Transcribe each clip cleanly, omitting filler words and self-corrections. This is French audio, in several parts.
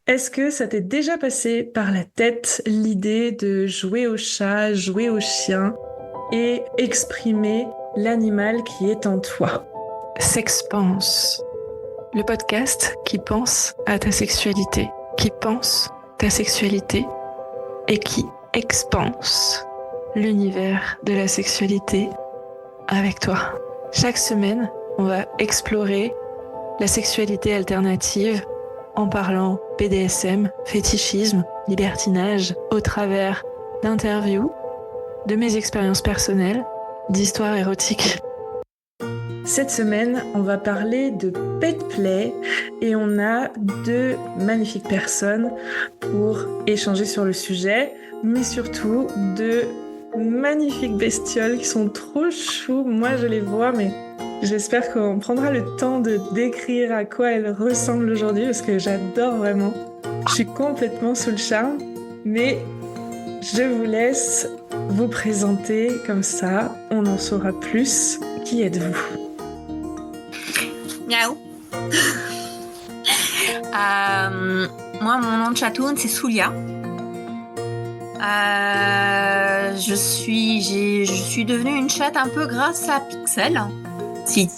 Est-ce que ça t'est déjà passé par la tête l'idée de jouer au chat, jouer au chien et exprimer l'animal qui est en toi? Sexpense, le podcast qui pense à ta sexualité, qui pense ta sexualité et qui expanse l'univers de la sexualité avec toi. Chaque semaine, on va explorer la sexualité alternative en parlant BDSM, fétichisme, libertinage, au travers d'interviews, de mes expériences personnelles, d'histoires érotiques. Cette semaine, on va parler de pet play et on a deux magnifiques personnes pour échanger sur le sujet, mais surtout deux magnifiques bestioles qui sont trop chou. Moi, je les vois, mais j'espère qu'on prendra le temps de décrire à quoi elles ressemblent aujourd'hui parce que j'adore vraiment. Je suis complètement sous le charme, mais je vous laisse vous présenter comme ça, on en saura plus. Qui êtes-vous? Miaou. Moi, mon nom de chatoune, c'est Soulia. Je suis devenue une chatte un peu grâce à Pixel. Si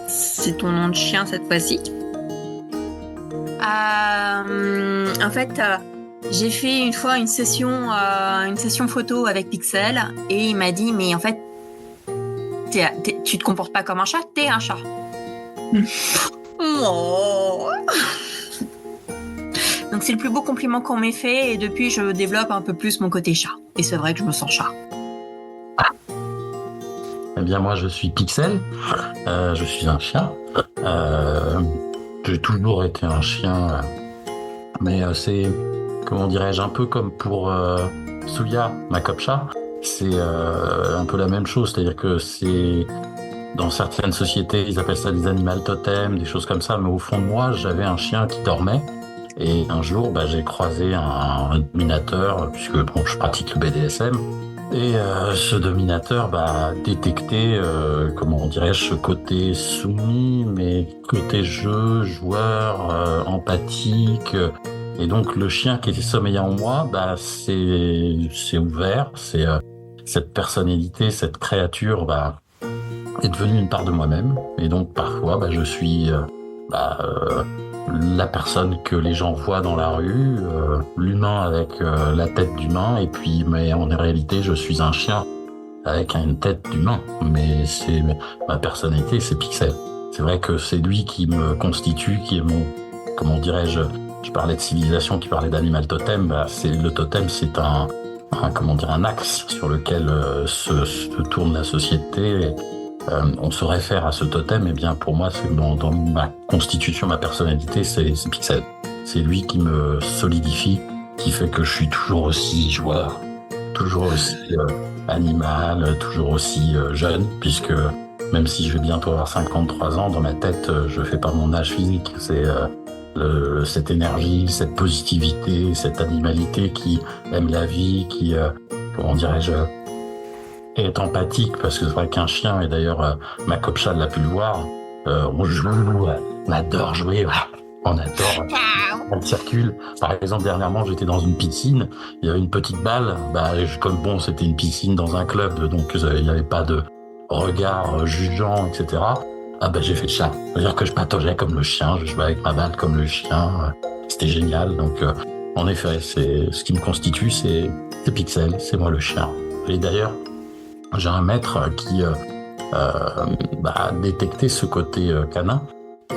c'est ton nom de chien cette fois-ci. En fait, j'ai fait une fois une session photo avec Pixel et il m'a dit mais en fait tu te comportes pas comme un chat, t'es un chat. Oh. Donc c'est le plus beau compliment qu'on m'ait fait et depuis je développe un peu plus mon côté chat. Et c'est vrai que je me sens chat. Eh bien moi je suis Pixel, je suis un chien. J'ai toujours été un chien, mais c'est, comment dirais-je, un peu comme pour Souya, ma copcha. C'est un peu la même chose, c'est-à-dire que c'est dans certaines sociétés, ils appellent ça des animal totems, des choses comme ça, mais au fond de moi, j'avais un chien qui dormait. Et un jour, j'ai croisé un dominateur, puisque bon, je pratique le BDSM. Et ce dominateur détectait, comment dirais-je, ce côté soumis, mais côté jeu, joueur, empathique. Et donc le chien qui était sommeillant en moi, c'est ouvert, c'est cette personnalité, cette créature, est devenue une part de moi-même. Et donc parfois, je suis la personne que les gens voient dans la rue, l'humain avec la tête d'humain, et puis mais en réalité je suis un chien avec une tête d'humain. Mais c'est ma personnalité, c'est Pixel. C'est vrai que c'est lui qui me constitue, qui est mon, comment dirais-je, je parlais de civilisation, tu parlais d'animal totem, c'est le totem, c'est un axe sur lequel se tourne la société. On se réfère à ce totem, et bien pour moi, c'est dans ma constitution, ma personnalité, c'est Pixel. C'est lui qui me solidifie, qui fait que je suis toujours aussi joueur, toujours aussi animal, toujours aussi jeune, puisque même si je vais bientôt avoir 53 ans, dans ma tête, je fais pas mon âge physique. C'est cette énergie, cette positivité, cette animalité qui aime la vie, qui, comment dirais-je, est empathique, parce que c'est vrai qu'un chien, et d'ailleurs ma copcha l'a pu le voir, on joue, on adore jouer, on adore, on circule. Par exemple, dernièrement, j'étais dans une piscine, il y avait une petite balle, comme bon, c'était une piscine dans un club, donc il n'y avait pas de regard jugeant, etc. J'ai fait le chat, c'est-à-dire que je pataugeais comme le chien, je jouais avec ma balle comme le chien, c'était génial. Donc en effet, c'est ce qui me constitue, c'est Pixel, c'est moi le chien. Et d'ailleurs, j'ai un maître qui a détecté ce côté canin.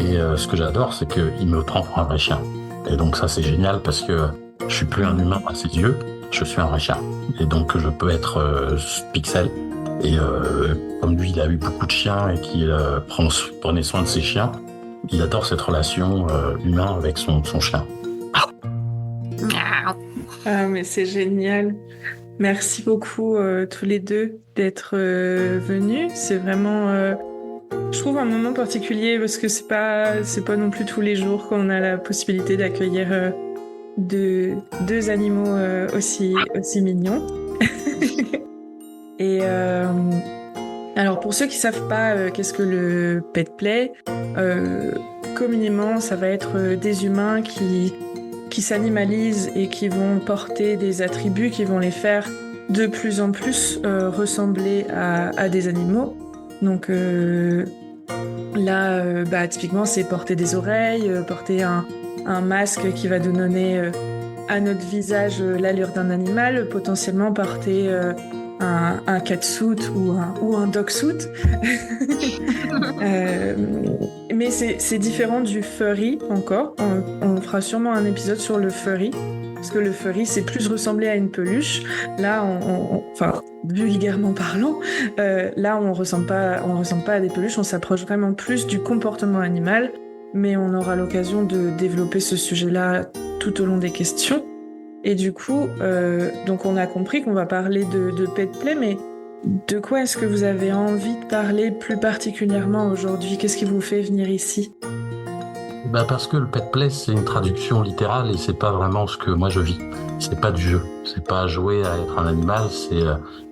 Et ce que j'adore, c'est qu'il me prend pour un vrai chien. Et donc ça, c'est génial parce que je suis plus un humain à ses yeux, je suis un vrai chien. Et donc je peux être Pixel. Et comme lui, il a eu beaucoup de chiens et qu'il prenait soin de ses chiens, il adore cette relation humain avec son chien. Ah, mais c'est génial. Merci beaucoup tous les deux d'être venus. C'est vraiment, je trouve, un moment particulier parce que c'est pas non plus tous les jours qu'on a la possibilité d'accueillir deux animaux aussi mignons. Et alors pour ceux qui savent pas qu'est-ce que le pet play, communément ça va être des humains qui qui s'animalisent et qui vont porter des attributs qui vont les faire de plus en plus ressembler à des animaux. Donc là, typiquement, c'est porter des oreilles, porter un masque qui va donner à notre visage l'allure d'un animal, potentiellement porter un catsuit ou un dogsuit. Mais c'est différent du furry encore. On fera sûrement un épisode sur le furry. Parce que le furry, c'est plus ressembler à une peluche. Là, enfin, vulgairement parlant, là, on ressemble pas à des peluches. On s'approche vraiment plus du comportement animal. Mais on aura l'occasion de développer ce sujet-là tout au long des questions. Et du coup, donc on a compris qu'on va parler de pet play, mais de quoi est-ce que vous avez envie de parler plus particulièrement aujourd'hui ? Qu'est-ce qui vous fait venir ici ? Parce que le pet play, c'est une traduction littérale et c'est pas vraiment ce que moi je vis. C'est pas du jeu. C'est pas jouer à être un animal, c'est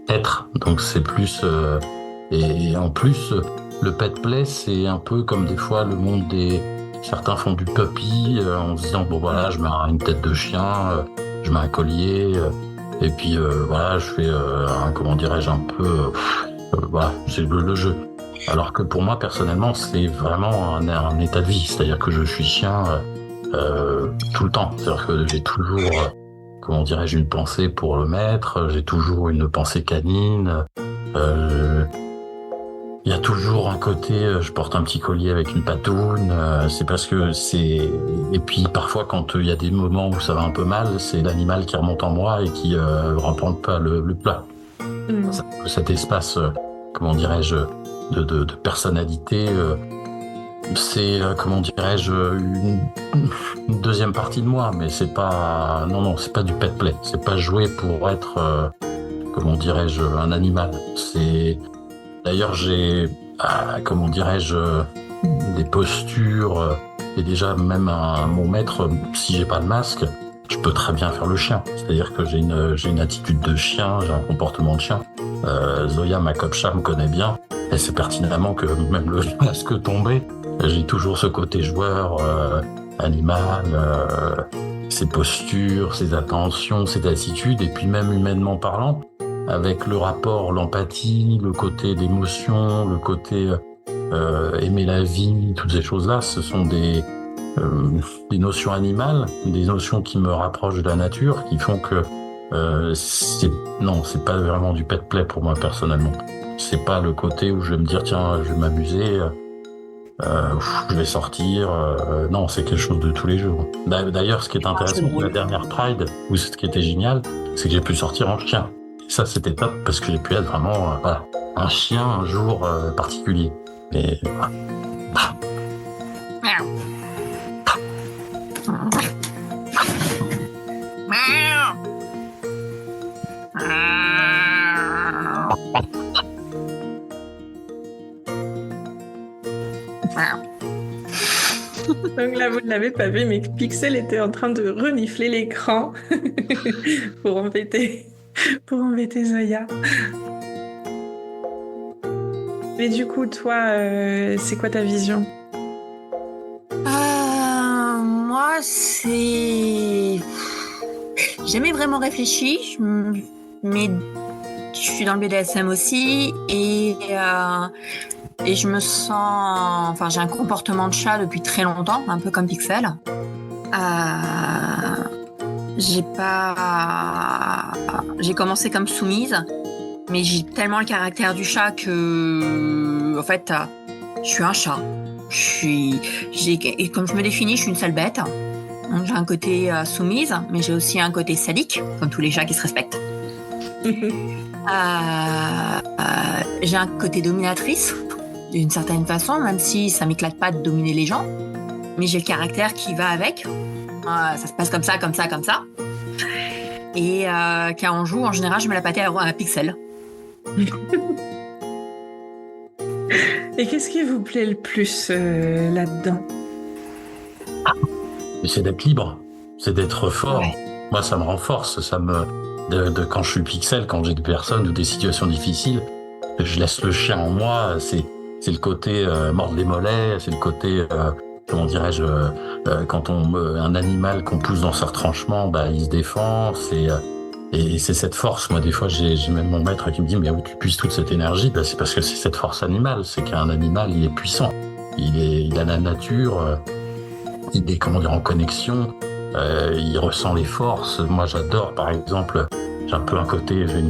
être. Donc c'est plus... et en plus, le pet play, c'est un peu comme des fois le monde des... Certains font du puppy en se disant, bon voilà, je mets une tête de chien, je mets un collier, et puis voilà, je fais un peu... voilà, c'est le jeu. Alors que pour moi, personnellement, c'est vraiment un état de vie. C'est-à-dire que je suis chien tout le temps. C'est-à-dire que j'ai toujours, une pensée pour le maître. J'ai toujours une pensée canine. Il y a toujours un côté, je porte un petit collier avec une patoune. C'est parce que c'est... Et puis parfois, quand il y a des moments où ça va un peu mal, c'est l'animal qui remonte en moi et qui reprend pas le plat. Cet espace, de personnalité, c'est une deuxième partie de moi, mais c'est pas c'est pas du pet play, c'est pas jouer pour être un animal. C'est d'ailleurs j'ai des postures et déjà même mon maître, si j'ai pas le masque, je peux très bien faire le chien. C'est-à-dire que j'ai une attitude de chien, j'ai un comportement de chien. Zoya, ma copcha, me connaît bien. Elle sait pertinemment que même le masque tombé, j'ai toujours ce côté joueur, animal, ses postures, ses attentions, ses attitudes, et puis même humainement parlant, avec le rapport, l'empathie, le côté d'émotion, le côté aimer la vie, toutes ces choses-là, ce sont des notions animales, des notions qui me rapprochent de la nature, qui font que c'est pas vraiment du pet play pour moi personnellement. C'est pas le côté où je vais me dire tiens, je vais m'amuser, je vais sortir. Non, c'est quelque chose de tous les jours. D'ailleurs, ce qui est intéressant de la dernière Pride, ou ce qui était génial, c'est que j'ai pu sortir en chien. Ça, c'était top parce que j'ai pu être vraiment un chien un jour particulier. Et Donc là, vous ne l'avez pas vu, mais Pixel était en train de renifler l'écran pour embêter Zoya. Mais du coup, toi, c'est quoi ta vision ? Moi, c'est... J'ai jamais vraiment réfléchi, mais je suis dans le BDSM aussi et je me sens... Enfin, j'ai un comportement de chat depuis très longtemps, un peu comme Pixel. J'ai commencé comme soumise, mais j'ai tellement le caractère du chat que... En fait, je suis un chat. Et comme je me définis, je suis une sale bête. Donc, j'ai un côté soumise, mais j'ai aussi un côté sadique, comme tous les chats qui se respectent. J'ai un côté dominatrice, d'une certaine façon, même si ça m'éclate pas de dominer les gens. Mais j'ai le caractère qui va avec. Ça se passe comme ça. Et quand on joue, en général, je mets la pâtée à Pixel. Et qu'est-ce qui vous plaît le plus là-dedans ? C'est d'être libre, c'est d'être fort. Ouais. Moi, ça me renforce, quand je suis Pixel, quand j'ai des personnes ou des situations difficiles, je laisse le chien en moi. C'est le côté mordre les mollets, c'est le côté comment dirais-je, quand un animal qu'on pousse dans ses retranchements, bah, il se défend. Et c'est cette force. Moi, des fois, j'ai même mon maître qui me dit, mais où tu puisses toute cette énergie? Bah, c'est parce que c'est cette force animale. C'est qu'un animal, il est puissant. Il a la nature. Il est, comment dire, en connexion. Il ressent les forces. Moi, j'adore, par exemple, j'ai un peu un côté, j'ai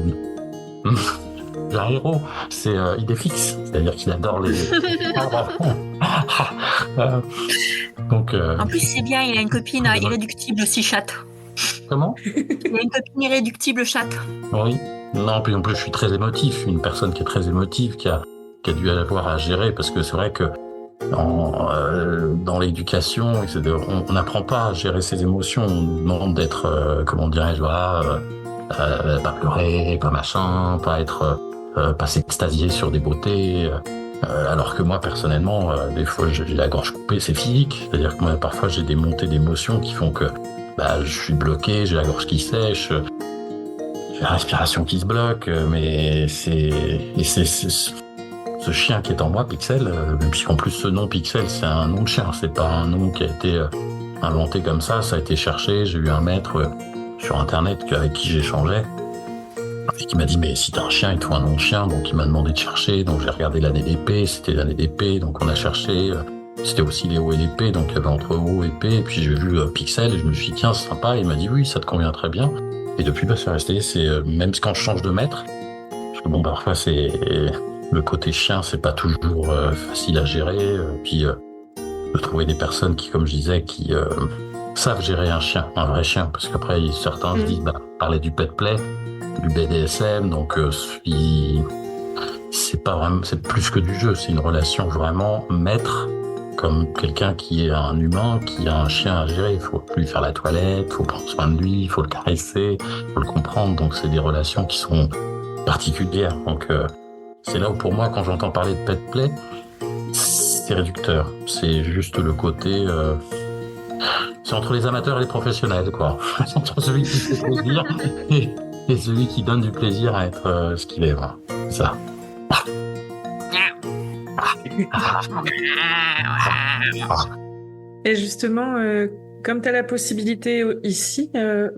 un héros, il est fixe, c'est-à-dire qu'il adore les... Donc, En plus, c'est bien, il a une copine irréductible aussi chatte. Comment ? Il a une copine irréductible chatte. Oui. Non, puis en plus, je suis très émotif, une personne qui est très émotive, qui a dû avoir à gérer, parce que c'est vrai que dans l'éducation, on n'apprend pas à gérer ses émotions, on nous demande d'être, comment dirais-je, pas pleurer, pas machin, pas s'extasier sur des beautés, alors que moi personnellement, des fois j'ai la gorge coupée, c'est physique, c'est-à-dire que moi parfois j'ai des montées d'émotions qui font que je suis bloqué, j'ai la gorge qui sèche, j'ai la respiration qui se bloque, mais c'est ce chien qui est en moi, Pixel, même si en plus ce nom Pixel c'est un nom de chien, c'est pas un nom qui a été inventé comme ça a été cherché, j'ai eu un maître sur internet avec qui j'échangeais et qui m'a dit mais si t'as un chien il te faut un nom de chien, donc il m'a demandé de chercher, donc j'ai regardé l'année d'épée, c'était l'année d'épée, donc on a cherché, c'était aussi les O et l'épée, donc il y avait entre O et épée, et puis j'ai vu Pixel et je me suis dit tiens c'est sympa, il m'a dit oui ça te convient très bien, et depuis c'est resté, même quand je change de maître, parce que bon parfois c'est le côté chien c'est pas toujours facile à gérer, puis de trouver des personnes qui, comme je disais, qui savent gérer un chien, un vrai chien, parce qu'après certains se disent parler du pet play, du BDSM, donc c'est pas vraiment, c'est plus que du jeu, c'est une relation vraiment maître, comme quelqu'un qui est un humain, qui a un chien à gérer. Il faut lui faire la toilette, il faut prendre soin de lui, il faut le caresser, il faut le comprendre, donc c'est des relations qui sont particulières. Donc c'est là où pour moi, quand j'entends parler de pet play, c'est réducteur. C'est juste le côté... c'est entre les amateurs et les professionnels, quoi. C'est entre celui qui fait plaisir et celui qui donne du plaisir à être ce qu'il est. Voilà. Ça. Et justement, comme tu as la possibilité ici,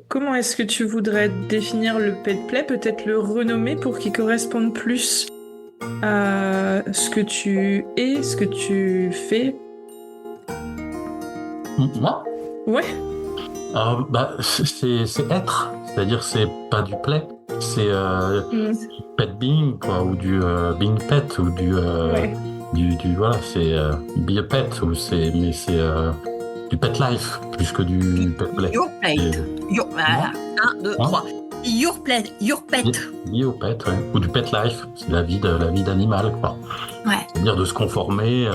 comment est-ce que tu voudrais définir le pet play, peut-être le renommer pour qu'il corresponde plus à ce que tu es, ce que tu fais? Moi ? Ouais. C'est être, c'est-à-dire c'est pas du play, c'est pet being, quoi, ou du being pet, ou du voilà, c'est be a pet, ou c'est du pet life plus que du pet play. Your plate. 1, 2, 3. Your pet. Be a pet, ouais. Ou du pet life, c'est la vie d'animal, quoi. Ouais. C'est-à-dire de se conformer.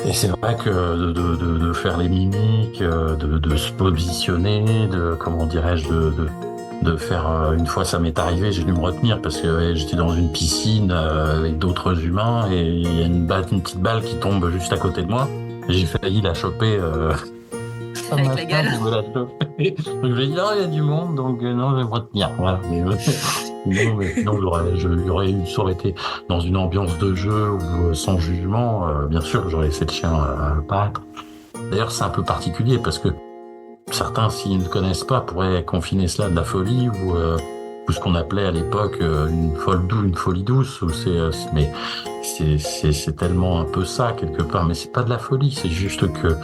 Et c'est vrai que de faire les mimiques, de se positionner, comment dirais-je, de faire, une fois ça m'est arrivé, j'ai dû me retenir parce que j'étais dans une piscine avec d'autres humains et il y a une petite balle qui tombe juste à côté de moi et j'ai failli la choper. Avec la gueule. Donc j'ai dit non, il y a du monde, donc non, je vais me retenir. Voilà. Mais non, ça aurait été dans une ambiance de jeu ou sans jugement. Bien sûr, j'aurais laissé le chien apparaître. D'ailleurs, c'est un peu particulier parce que certains, s'ils ne connaissent pas, pourraient confiner cela de la folie ou ce qu'on appelait à l'époque une folie douce. Mais c'est tellement un peu ça quelque part. Mais c'est pas de la folie, c'est juste que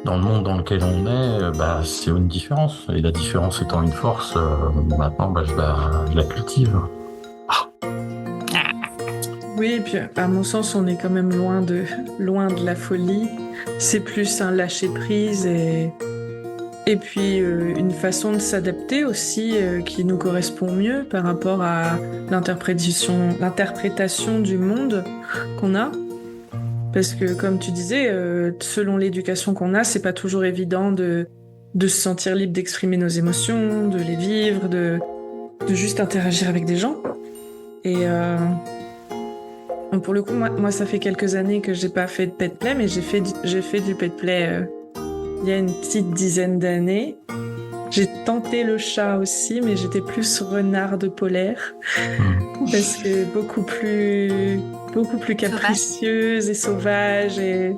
dans le monde dans lequel on est, c'est une différence. Et la différence étant une force, maintenant, je la cultive. Oui, et puis à mon sens, on est quand même loin de la folie. C'est plus un lâcher-prise et puis une façon de s'adapter aussi qui nous correspond mieux par rapport à l'interprétation du monde qu'on a. Parce que, comme tu disais, selon l'éducation qu'on a, c'est pas toujours évident de se sentir libre d'exprimer nos émotions, de les vivre, de juste interagir avec des gens. Et pour le coup, moi, ça fait quelques années que j'ai pas fait de pet play, mais j'ai fait du pet play il y a une petite dizaine d'années. J'ai tenté le chat aussi, mais j'étais plus renarde polaire. Parce que beaucoup plus capricieuse et sauvage. Et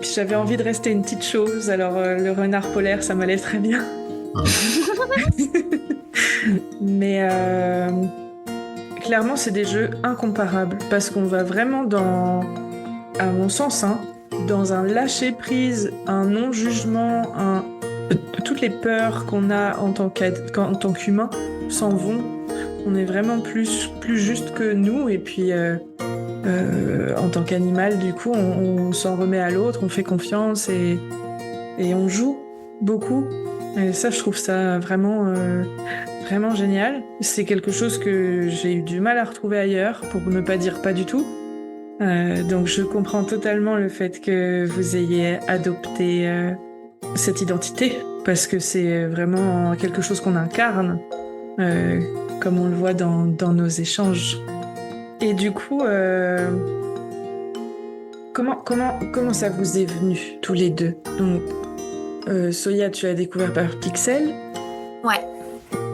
puis j'avais envie de rester une petite chose, alors le renard polaire, ça m'allait très bien. Mais clairement, c'est des jeux incomparables parce qu'on va vraiment à mon sens, dans un lâcher-prise, un non-jugement, toutes les peurs qu'on a en tant qu'humain s'en vont. On est vraiment plus juste que nous, et puis en tant qu'animal, du coup, on s'en remet à l'autre, on fait confiance et on joue beaucoup. Et ça, je trouve ça vraiment génial. C'est quelque chose que j'ai eu du mal à retrouver ailleurs, pour ne pas dire pas du tout. Donc je comprends totalement le fait que vous ayez adopté cette identité, parce que c'est vraiment quelque chose qu'on incarne, comme on le voit dans nos échanges. Et du coup, comment ça vous est venu tous les deux? Donc, Soya, tu as découvert par Pixel. Ouais.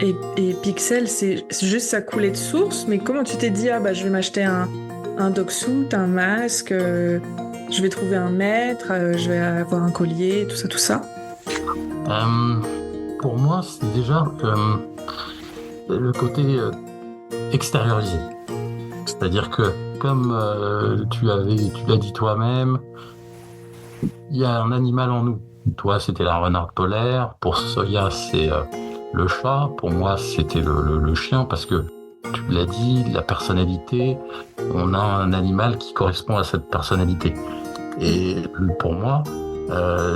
Et Pixel, c'est juste ça coulait de source, mais comment tu t'es dit, je vais m'acheter un dogsuit, un masque, je vais trouver un maître, je vais avoir un collier, tout ça? Pour moi, c'est déjà le côté extériorisé. C'est-à-dire que, comme tu l'as dit toi-même, il y a un animal en nous. Toi, c'était la renarde polaire. Pour Soya, c'est le chat. Pour moi, c'était le chien, parce que tu l'as dit, la personnalité, on a un animal qui correspond à cette personnalité. Et pour moi,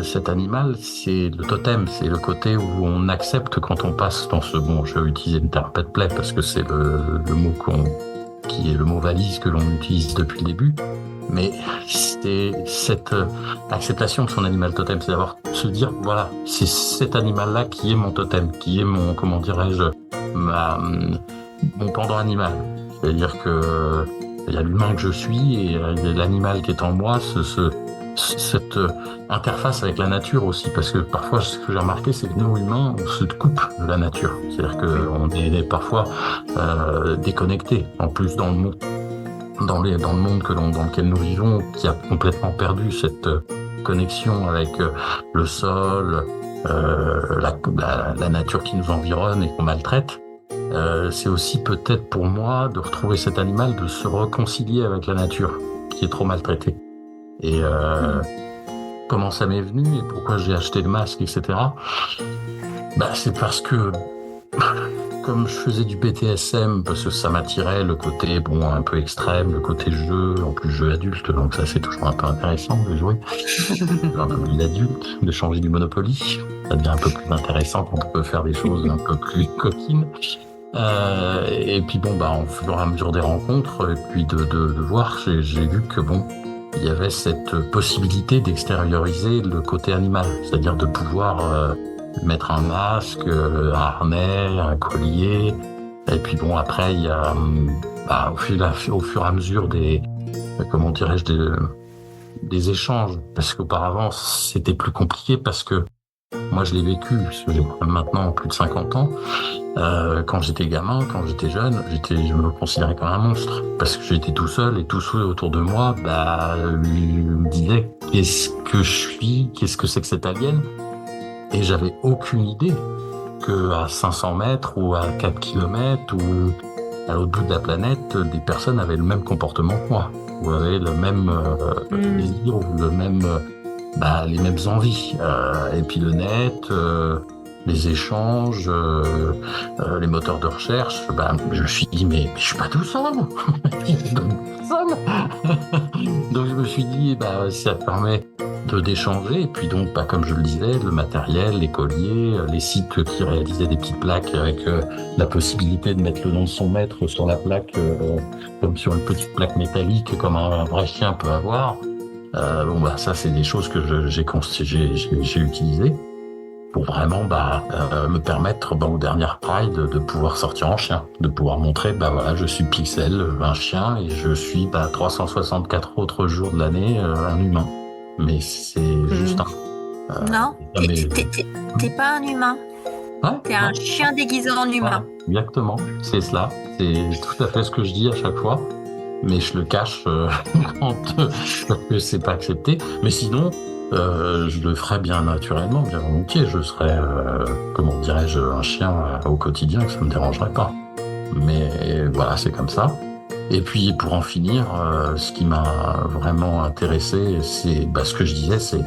cet animal, c'est le totem, c'est le côté où on accepte quand on passe dans ce... Bon, je vais utiliser le terme pet play parce que c'est le mot qui est le mot valise que l'on utilise depuis le début. Mais c'est cette acceptation de son animal totem, c'est d'avoir se dire, voilà, c'est cet animal-là qui est mon totem, qui est mon, comment dirais-je, mon pendant animal. C'est-à-dire que il y a l'humain que je suis et l'animal qui est en moi, cette interface avec la nature aussi, parce que parfois ce que j'ai remarqué, c'est que nous humains, on se coupe de la nature. C'est-à-dire qu'on est parfois déconnectés, en plus dans le monde. Dans le monde dans lequel nous vivons, qui a complètement perdu cette connexion avec le sol, la nature qui nous environne et qu'on maltraite. C'est aussi peut-être pour moi de retrouver cet animal, de se réconcilier avec la nature qui est trop maltraitée. Et comment ça m'est venu et pourquoi j'ai acheté le masque, etc. C'est parce que comme je faisais du BDSM, parce que ça m'attirait, le côté un peu extrême, le côté jeu, en plus jeu adulte, donc ça c'est toujours un peu intéressant de jouer. Un peu plus d'adulte, de changer du Monopoly, ça devient un peu plus intéressant quand on peut faire des choses un peu plus coquines. Et puis au fur et à mesure des rencontres, et puis de voir, j'ai vu que il y avait cette possibilité d'extérioriser le côté animal, c'est-à-dire de pouvoir mettre un masque, un harnais, un collier, et puis après il y a au fur et à mesure des échanges, parce qu'auparavant c'était plus compliqué, parce que moi je l'ai vécu, parce que j'ai maintenant plus de 50 ans. Quand j'étais gamin, quand j'étais jeune, je me considérais comme un monstre, parce que j'étais tout seul et tous ceux autour de moi me disaient qu'est-ce que je suis, qu'est-ce que c'est que cet alien. Et j'avais aucune idée qu'à 500 mètres ou à 4 km ou à l'autre bout de la planète, des personnes avaient le même comportement que moi, ou avaient le même désir, ou les mêmes envies. Et puis le net, les échanges, les moteurs de recherche, je me suis dit, mais je suis pas tout seul. Donc je me suis dit, ça permet d'échanger, et puis comme je le disais, le matériel, les colliers, les sites qui réalisaient des petites plaques avec la possibilité de mettre le nom de son maître sur la plaque, comme sur une petite plaque métallique, comme un vrai chien peut avoir. Ça c'est des choses que j'ai utilisées pour vraiment me permettre au dernier Pride de pouvoir sortir en chien, de pouvoir montrer je suis Pixel, un chien, et je suis 364 autres jours de l'année un humain. Mais c'est juste non, t'es pas un humain. Ouais, t'es un chien déguisé en humain. Ouais, exactement, c'est cela. C'est tout à fait ce que je dis à chaque fois. Mais je le cache parce que c'est pas accepté. Mais sinon, Je le ferais bien naturellement, bien volontiers. Je serais, comment dirais-je, un chien au quotidien, que ça me dérangerait pas. Mais voilà, c'est comme ça. Et puis pour en finir, ce qui m'a vraiment intéressé, c'est ce que je disais, c'est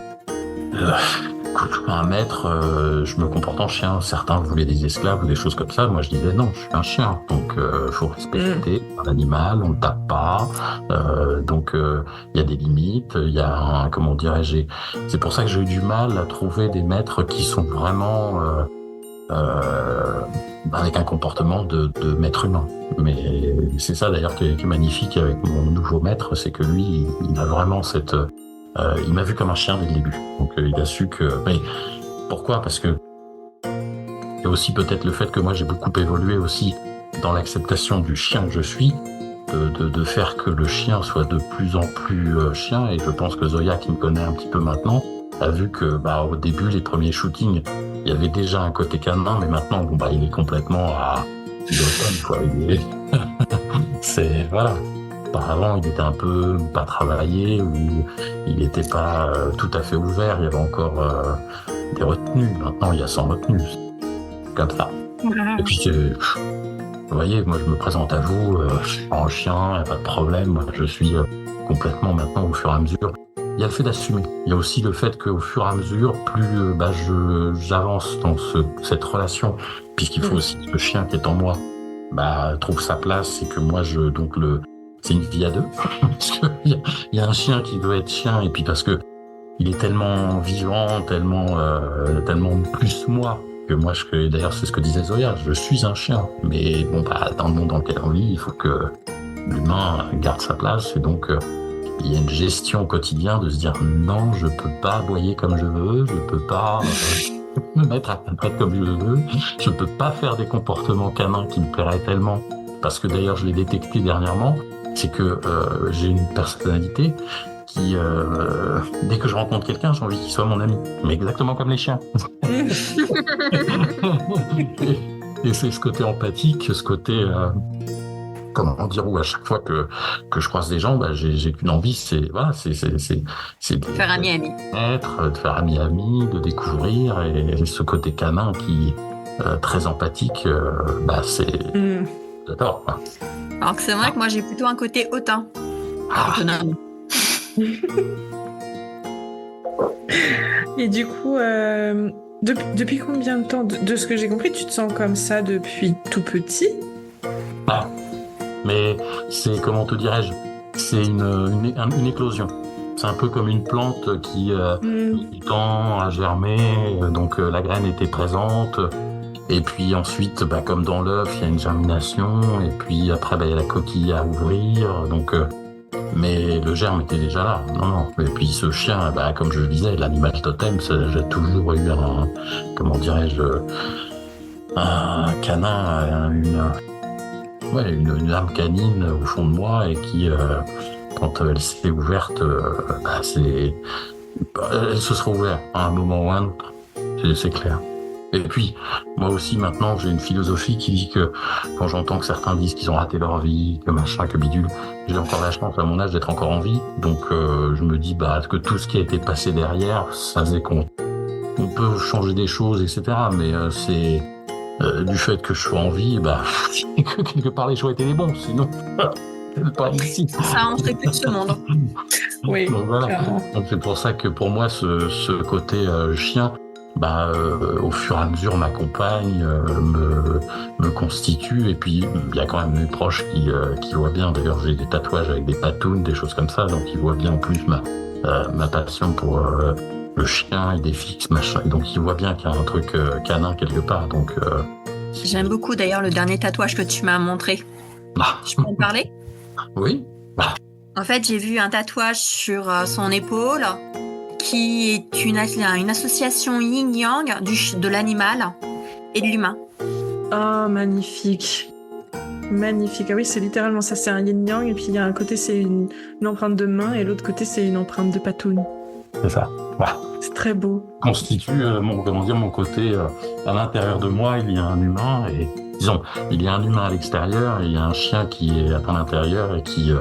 un maître, je me comporte en chien. Certains voulaient des esclaves ou des choses comme ça. Moi, je disais non, je suis un chien. Donc, faut respecter l'animal, on ne tape pas. Donc, il y a des limites. Il y a comment dirais-je, c'est pour ça que j'ai eu du mal à trouver des maîtres qui sont vraiment avec un comportement de maître humain. Mais c'est ça d'ailleurs qui est magnifique avec mon nouveau maître, c'est que lui, il a vraiment cette il m'a vu comme un chien dès le début. Donc il a su que... Mais pourquoi ? Parce que il y a aussi peut-être le fait que moi j'ai beaucoup évolué aussi dans l'acceptation du chien que je suis, de faire que le chien soit de plus en plus chien. Et je pense que Zoya, qui me connaît un petit peu maintenant, a vu que au début, les premiers shootings, il y avait déjà un côté canin, mais maintenant il est complètement à l'automne, quoi. C'est... Voilà. Auparavant, il était un peu pas travaillé ou il n'était pas tout à fait ouvert. Il y avait encore des retenues. Maintenant, il y a 100 retenues. C'est comme ça. Et puis, vous voyez, moi, je me présente à vous, je suis en chien, il n'y a pas de problème. Moi, je suis complètement maintenant au fur et à mesure. Il y a le fait d'assumer. Il y a aussi le fait qu'au fur et à mesure, plus j'avance dans cette relation, puisqu'il faut aussi que le chien qui est en moi trouve sa place et que moi, c'est une vie à deux. Parce qu'il y a un chien qui doit être chien, et puis parce que il est tellement vivant, tellement plus moi que moi. D'ailleurs, c'est ce que disait Zoya. Je suis un chien, mais dans le monde dans lequel on vit, il faut que l'humain garde sa place, et donc il y a une gestion au quotidien de se dire non, je peux pas aboyer comme je veux, je peux pas me mettre à la patte comme je veux, je peux pas faire des comportements canins qui me plairaient tellement, parce que d'ailleurs je l'ai détecté dernièrement. C'est que j'ai une personnalité qui, dès que je rencontre quelqu'un, j'ai envie qu'il soit mon ami. Mais exactement comme les chiens. et c'est ce côté empathique, ce côté, comment dire, où à chaque fois que je croise des gens, j'ai qu'une envie, c'est de faire ami-ami. De faire ami-ami, de découvrir, et ce côté canin qui très empathique, c'est... J'adore, quoi. Alors que c'est vrai que moi j'ai plutôt un côté hautain. Autonome. Et du coup, depuis combien de temps, de ce que j'ai compris, tu te sens comme ça depuis tout petit ? Mais c'est, comment te dirais-je, c'est une éclosion. C'est un peu comme une plante qui du temps à germer, donc la graine était présente. Et puis ensuite, comme dans l'œuf, il y a une germination, et puis après, il y a la coquille à ouvrir. Donc, mais le germe était déjà là. Non. Et puis ce chien, comme je le disais, l'animal totem, j'ai toujours eu un canin, une âme canine au fond de moi, et qui, quand elle s'est ouverte, elle se sera ouverte à un moment ou à un autre. C'est clair. Et puis, moi aussi, maintenant, j'ai une philosophie qui dit que quand j'entends que certains disent qu'ils ont raté leur vie, que machin, que bidule, j'ai encore la chance à mon âge d'être encore en vie. Donc, je me dis que tout ce qui a été passé derrière, ça faisait qu'on peut changer des choses, etc. Mais c'est du fait que je sois en vie, que quelque part les choix étaient les bons, sinon... pas ici. Ça, on serait plus de ce monde. Oui, donc, voilà. Donc, c'est pour ça que pour moi, ce côté chien, au fur et à mesure m'accompagne, me constitue, et puis il y a quand même mes proches qui voient bien. D'ailleurs, j'ai des tatouages avec des patounes, des choses comme ça, donc ils voient bien en plus ma passion pour le chien, idée fixe, machin. Et donc ils voient bien qu'il y a un truc canin quelque part. Donc j'aime beaucoup d'ailleurs le dernier tatouage que tu m'as montré. Je peux en parler ? Oui. En fait, j'ai vu un tatouage sur son épaule qui est une association yin-yang de l'animal et de l'humain. Oh, magnifique. Magnifique. Ah oui, c'est littéralement ça, c'est un yin-yang, et puis il y a un côté, c'est une empreinte de main, et l'autre côté, c'est une empreinte de patoune. C'est ça. C'est très beau. Constitue mon côté à l'intérieur de moi, il y a un humain et disons, il y a un humain à l'extérieur et il y a un chien qui est à l'intérieur et qui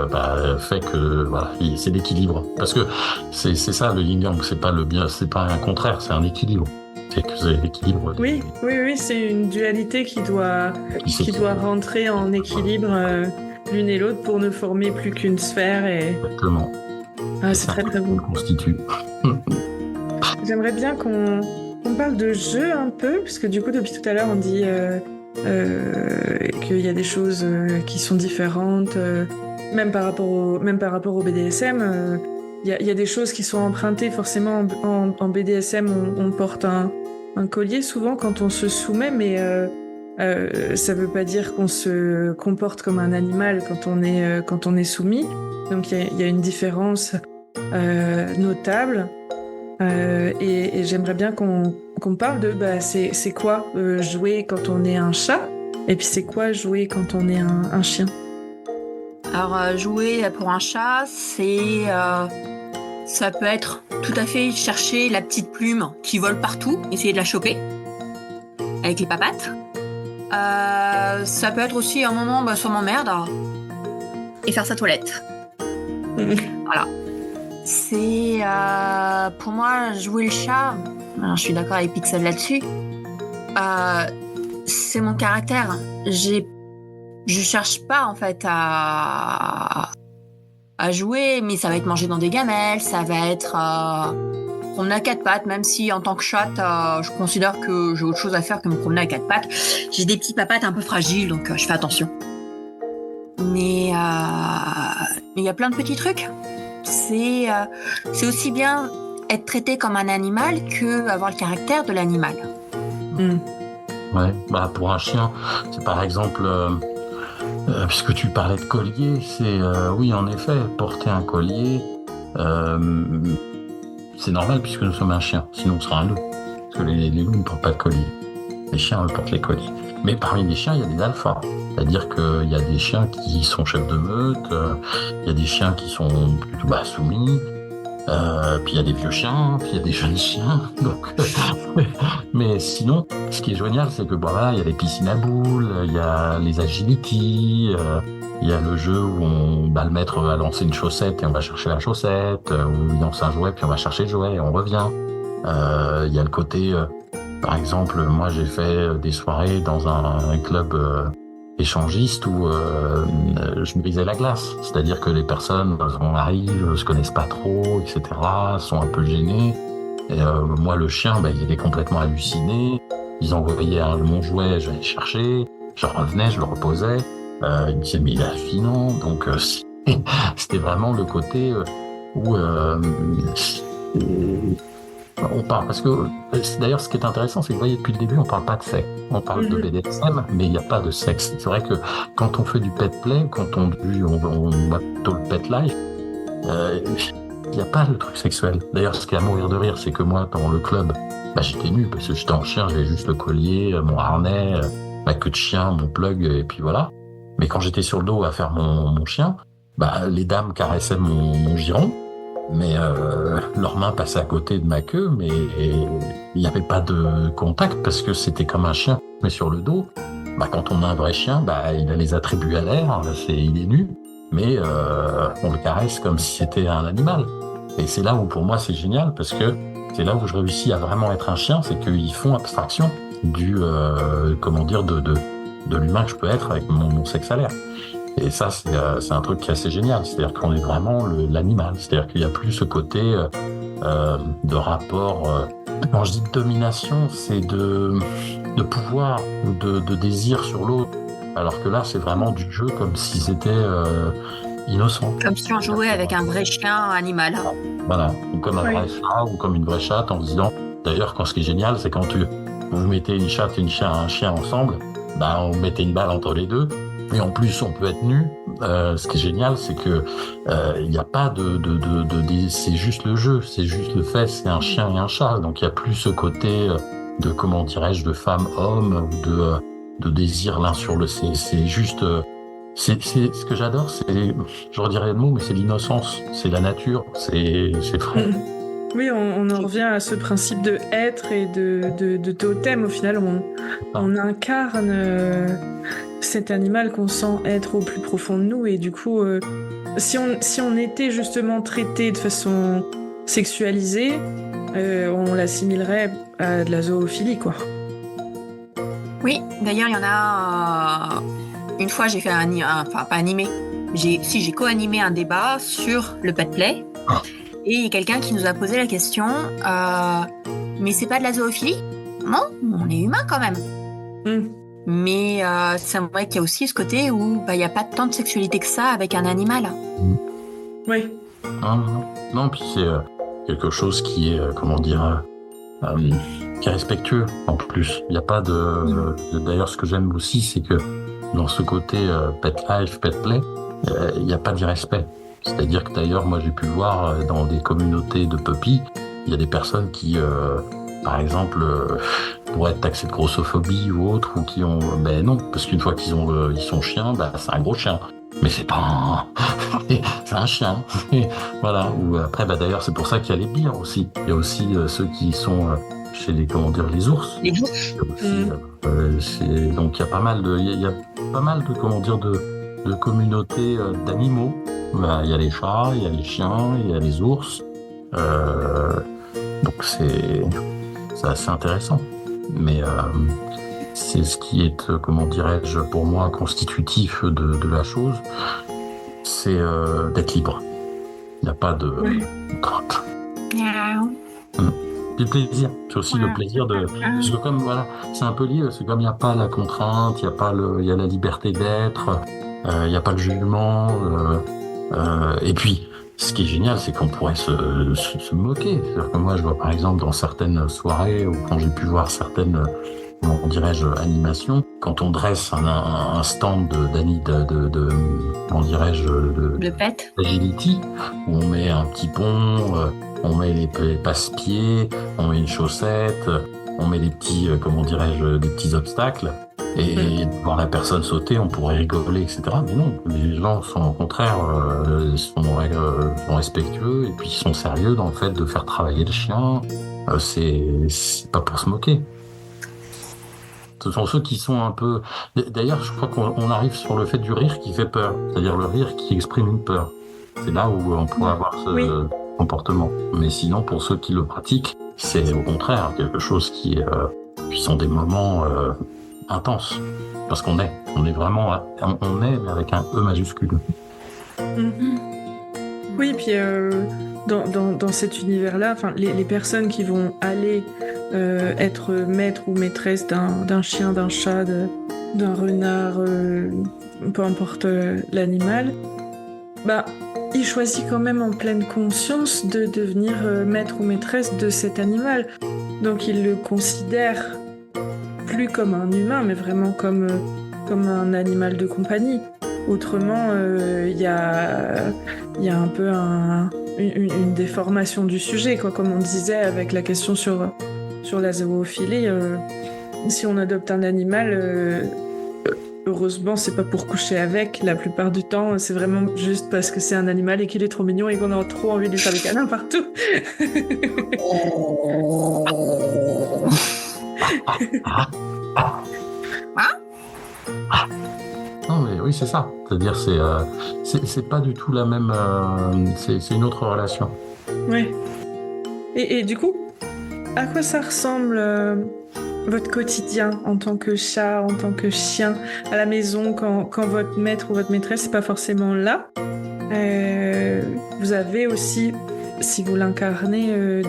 fait que voilà, c'est l'équilibre. Parce que c'est ça le yin yang, c'est pas le bien, c'est pas un contraire, c'est un équilibre. C'est que c'est l'équilibre. Oui, c'est une dualité qui doit rentrer en équilibre l'une et l'autre pour ne former plus qu'une sphère. Exactement. Ah, c'est très très beau. Constitue. J'aimerais bien qu'on parle de jeu un peu, parce que du coup depuis tout à l'heure on dit qu'il y a des choses qui sont différentes, même par rapport au BDSM. Il y a des choses qui sont empruntées forcément en BDSM. On porte un collier souvent quand on se soumet, mais ça veut pas dire qu'on se comporte comme un animal quand on est soumis. Donc il y a une différence notable. Et j'aimerais bien qu'on parle de c'est quoi jouer quand on est un chat, et puis c'est quoi jouer quand on est un chien. Alors jouer pour un chat, ça peut être tout à fait chercher la petite plume qui vole partout, essayer de la choper avec les papates. Ça peut être aussi un moment ça m'emmerde et faire sa toilette. Voilà. C'est pour moi jouer le chat. Alors, je suis d'accord avec Pixel là-dessus. C'est mon caractère. Je cherche pas en fait à jouer, mais ça va être manger dans des gamelles, ça va être promener à quatre pattes, même si en tant que chatte, je considère que j'ai autre chose à faire que me promener à quatre pattes. J'ai des petits papates un peu fragiles, donc je fais attention. Mais il y a plein de petits trucs. C'est aussi bien être traité comme un animal que avoir le caractère de l'animal. Ouais, pour un chien, c'est par exemple, puisque tu parlais de collier, c'est oui en effet, porter un collier, c'est normal puisque nous sommes un chien, sinon on sera un loup. Parce que les loups ne portent pas de collier, les chiens eux portent les colliers. Mais parmi les chiens, il y a des alphas. C'est-à-dire qu'il y a des chiens qui sont chefs de meute, il y a des chiens qui sont plutôt soumis, puis il y a des vieux chiens, puis il y a des jeunes chiens. Donc, mais sinon, ce qui est génial, c'est que il y a les piscines à boules, il y a les agility, il y a le jeu où le maître va lancer une chaussette et on va chercher la chaussette, où il lance un jouet puis on va chercher le jouet et on revient. Il y a le côté... par exemple, moi j'ai fait des soirées dans un club échangiste où je brisais la glace. C'est-à-dire que les personnes arrivent, se connaissent pas trop, etc., sont un peu gênées. Et moi le chien, il était complètement halluciné. Ils envoyaient mon jouet, j'allais chercher, je revenais, je le reposais. Il me disait mais il est affinant. Donc c'était vraiment le côté où... on parle, parce que d'ailleurs ce qui est intéressant, c'est que vous voyez depuis le début on parle pas de sexe, on parle de BDSM, mais il n'y a pas de sexe. C'est vrai que quand on fait du pet play, quand on va plutôt le pet life, il n'y a pas le truc sexuel. D'ailleurs ce qui est à mourir de rire, c'est que moi dans le club, j'étais nu parce que j'étais en chien, j'avais juste le collier, mon harnais, ma queue de chien, mon plug et puis voilà. Mais quand j'étais sur le dos à faire mon chien, les dames caressaient mon giron. Mais leurs mains passaient à côté de ma queue, mais il n'y avait pas de contact parce que c'était comme un chien mais sur le dos. Quand on a un vrai chien, il a les attributs à l'air, il est nu, mais on le caresse comme si c'était un animal. Et c'est là où pour moi c'est génial parce que c'est là où je réussis à vraiment être un chien, c'est qu'ils font abstraction du de l'humain que je peux être avec mon sexe à l'air. Et ça, c'est un truc qui est assez génial. C'est-à-dire qu'on est vraiment l'animal. C'est-à-dire qu'il n'y a plus ce côté de rapport. Quand je dis de domination, c'est de pouvoir ou de désir sur l'autre. Alors que là, c'est vraiment du jeu comme si c'était innocent. Comme si on jouait avec un vrai chien animal. Voilà. Ou comme un vrai chat ou comme une vraie chatte en se disant... D'ailleurs, ce qui est génial, c'est quand vous mettez une chatte et un chien ensemble, on mettait une balle entre les deux. Et en plus, on peut être nu. Ce qui est génial, c'est que il n'y a pas c'est juste le jeu, c'est juste le fait, c'est un chien et un chat. Donc il n'y a plus ce côté de comment dirais-je, de femme-homme ou de désir l'un sur le. C'est juste. C'est ce que j'adore. Je redirais le mot, mais c'est l'innocence, c'est la nature, c'est frais. Oui, on en revient à ce principe de être et de totem. Au final, on incarne cet animal qu'on sent être au plus profond de nous. Et du coup, si on était justement traité de façon sexualisée, on l'assimilerait à de la zoophilie, quoi. Oui, d'ailleurs, il y en a... une fois, j'ai fait enfin, pas animé. J'ai co-animé un débat sur le pet play. Et il y a quelqu'un qui nous a posé la question, mais c'est pas de la zoophilie ? Non, on est humain quand même. Mais c'est vrai qu'il y a aussi ce côté où il n'y a pas tant de sexualité que ça avec un animal. Oui. Non, puis c'est quelque chose qui est, qui est respectueux en plus. Il n'y a pas d'ailleurs, ce que j'aime aussi, c'est que dans ce côté pet life, pet play, il n'y a pas d'irrespect. C'est-à-dire que d'ailleurs, moi j'ai pu voir dans des communautés de puppies, il y a des personnes qui, par exemple, pourraient être taxées de grossophobie ou autre, ou qui ont... Ben non, parce qu'une fois qu'ils sont chiens, c'est un gros chien. Mais c'est pas c'est un chien. Voilà. Ou après, d'ailleurs, c'est pour ça qu'il y a les bières aussi. Il y a aussi ceux qui sont chez les ours. Les ours. Donc il y a pas mal de, de communautés d'animaux. Il y a les chats, il y a les chiens, il y a les ours. Donc c'est assez intéressant. Mais c'est ce qui est, pour moi, constitutif de la chose, c'est d'être libre. Il n'y a pas de contrainte. Du plaisir. C'est aussi le plaisir de... Parce que comme, c'est un peu lié, c'est comme il n'y a pas la contrainte, il y a la liberté d'être, il n'y a pas le jugement. Et puis, ce qui est génial, c'est qu'on pourrait se moquer. C'est-à-dire que moi, je vois par exemple dans certaines soirées, ou quand j'ai pu voir certaines... animation. Quand on dresse un stand de pet, agility, où on met un petit pont, on met les passe-pieds, on met une chaussette, on met des petits, des petits obstacles, et voir la personne sauter, on pourrait rigoler, etc. Mais non, les gens sont au contraire, sont respectueux, et puis ils sont sérieux dans le fait de faire travailler le chien. C'est pas pour se moquer. Ce sont ceux qui sont un peu... D'ailleurs, je crois qu'on arrive sur le fait du rire qui fait peur. C'est-à-dire le rire qui exprime une peur. C'est là où on pourrait avoir ce comportement. Mais sinon, pour ceux qui le pratiquent, c'est au contraire quelque chose qui sont des moments intenses. Parce qu'on est vraiment... On est, mais avec un E majuscule. Oui, puis dans cet univers-là, les personnes qui vont aller être maître ou maîtresse d'un chien, d'un chat, d'un renard, peu importe l'animal, il choisit quand même en pleine conscience de devenir maître ou maîtresse de cet animal. Donc il le considère plus comme un humain, mais vraiment comme un animal de compagnie. Autrement, il y a un peu une déformation du sujet, quoi, comme on disait avec la question sur la zoophilie. Si on adopte un animal, heureusement, c'est pas pour coucher avec. La plupart du temps, c'est vraiment juste parce que c'est un animal et qu'il est trop mignon et qu'on a trop envie de lui faire des câlins partout. Non, mais oui, c'est ça. C'est-à-dire, c'est pas du tout la même... c'est une autre relation. Oui. Et du coup, à quoi ça ressemble votre quotidien en tant que chat, en tant que chien, à la maison, quand votre maître ou votre maîtresse n'est pas forcément là? Vous avez aussi, si vous l'incarnez,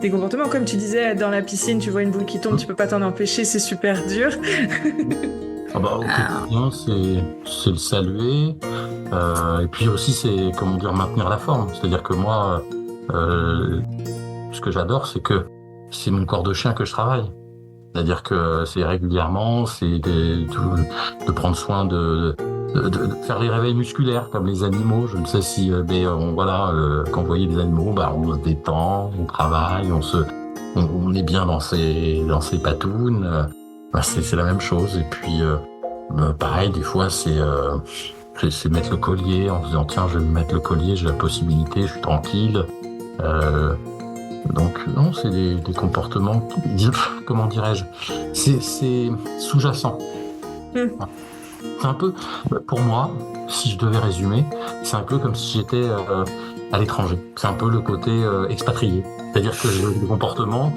des comportements. Comme tu disais, dans la piscine, tu vois une boule qui tombe, tu peux pas t'en empêcher, c'est super dur. Au quotidien, c'est le saluer. Et puis aussi, c'est, maintenir la forme. C'est-à-dire que moi, ce que j'adore, c'est que c'est mon corps de chien que je travaille. C'est-à-dire que c'est régulièrement, c'est de prendre soin de faire les réveils musculaires comme les animaux. Je ne sais si, quand vous voyez des animaux, on se détend, on travaille, on est bien dans ses patounes. C'est la même chose. Et puis, pareil, des fois, c'est mettre le collier en se disant tiens, je vais me mettre le collier, j'ai la possibilité, je suis tranquille. Donc non, c'est des comportements, comment dirais-je, c'est sous-jacent. C'est un peu, pour moi, si je devais résumer, c'est un peu comme si j'étais à l'étranger. C'est un peu le côté expatrié. C'est-à-dire que j'ai des comportements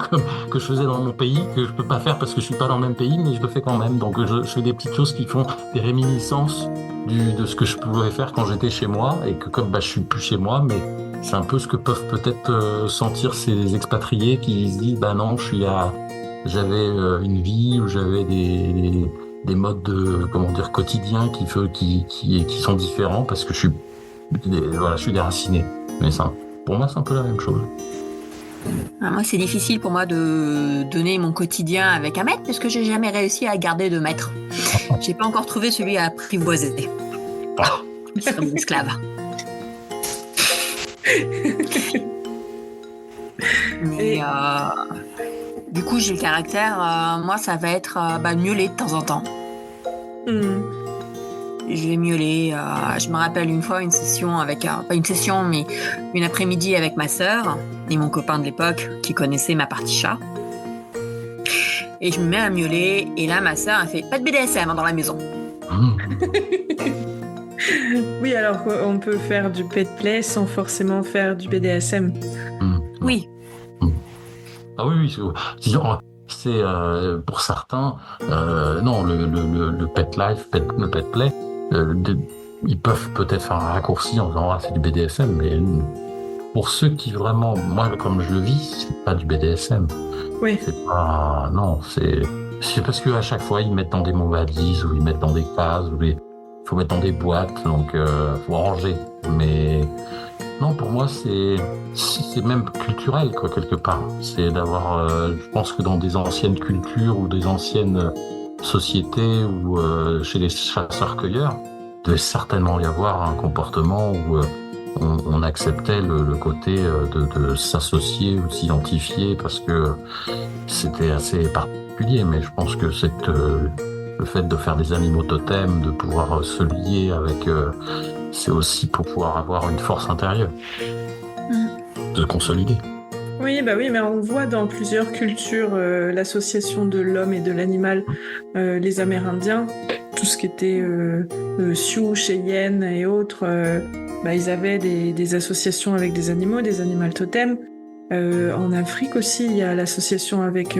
que je faisais dans mon pays, que je peux pas faire parce que je suis pas dans le même pays, mais je le fais quand même. Donc je fais des petites choses qui font des réminiscences de ce que je pouvais faire quand j'étais chez moi, et que comme je suis plus chez moi, mais c'est un peu ce que peuvent peut-être sentir ces expatriés qui se disent non, j'avais une vie où j'avais des modes de quotidiens qui sont différents parce que je suis déraciné. Mais ça, pour moi, c'est un peu la même chose. Moi, c'est difficile pour moi de donner mon quotidien avec 1 mètre parce que j'ai jamais réussi à garder 2 mètres. J'ai pas encore trouvé celui à apprivoiser. C'est mon esclave. Mais du coup, j'ai le caractère. Moi, ça va être miauler de temps en temps. Je vais miauler. Je me rappelle une fois une session pas une session, mais une après-midi avec ma sœur et mon copain de l'époque qui connaissait ma partie chat. Et je me mets à miauler. Et là, ma sœur a fait pas de BDSM dans la maison. Oui, alors on peut faire du pet play sans forcément faire du BDSM. Oui. Ah oui, c'est pour certains, non, le pet life, le pet play, ils peuvent peut-être faire un raccourci en disant c'est du BDSM, mais pour ceux qui vraiment, moi comme je le vis, c'est pas du BDSM. Oui. C'est pas, non, c'est parce qu'à chaque fois ils mettent dans des valises ou ils mettent dans des cases faut mettre dans des boîtes, donc faut ranger. Mais non, pour moi c'est même culturel quelque part. C'est d'avoir, je pense que dans des anciennes cultures ou des anciennes sociétés ou chez les chasseurs-cueilleurs, il devait certainement y avoir un comportement où on acceptait le côté de s'associer ou de s'identifier parce que c'était assez particulier. Mais je pense que le fait de faire des animaux totems, de pouvoir se lier avec, c'est aussi pour pouvoir avoir une force intérieure, de consolider. Oui, mais on voit dans plusieurs cultures l'association de l'homme et de l'animal. Les Amérindiens, tout ce qui était Sioux, Cheyenne et autres, ils avaient des associations avec des animaux totems. En Afrique aussi, il y a l'association avec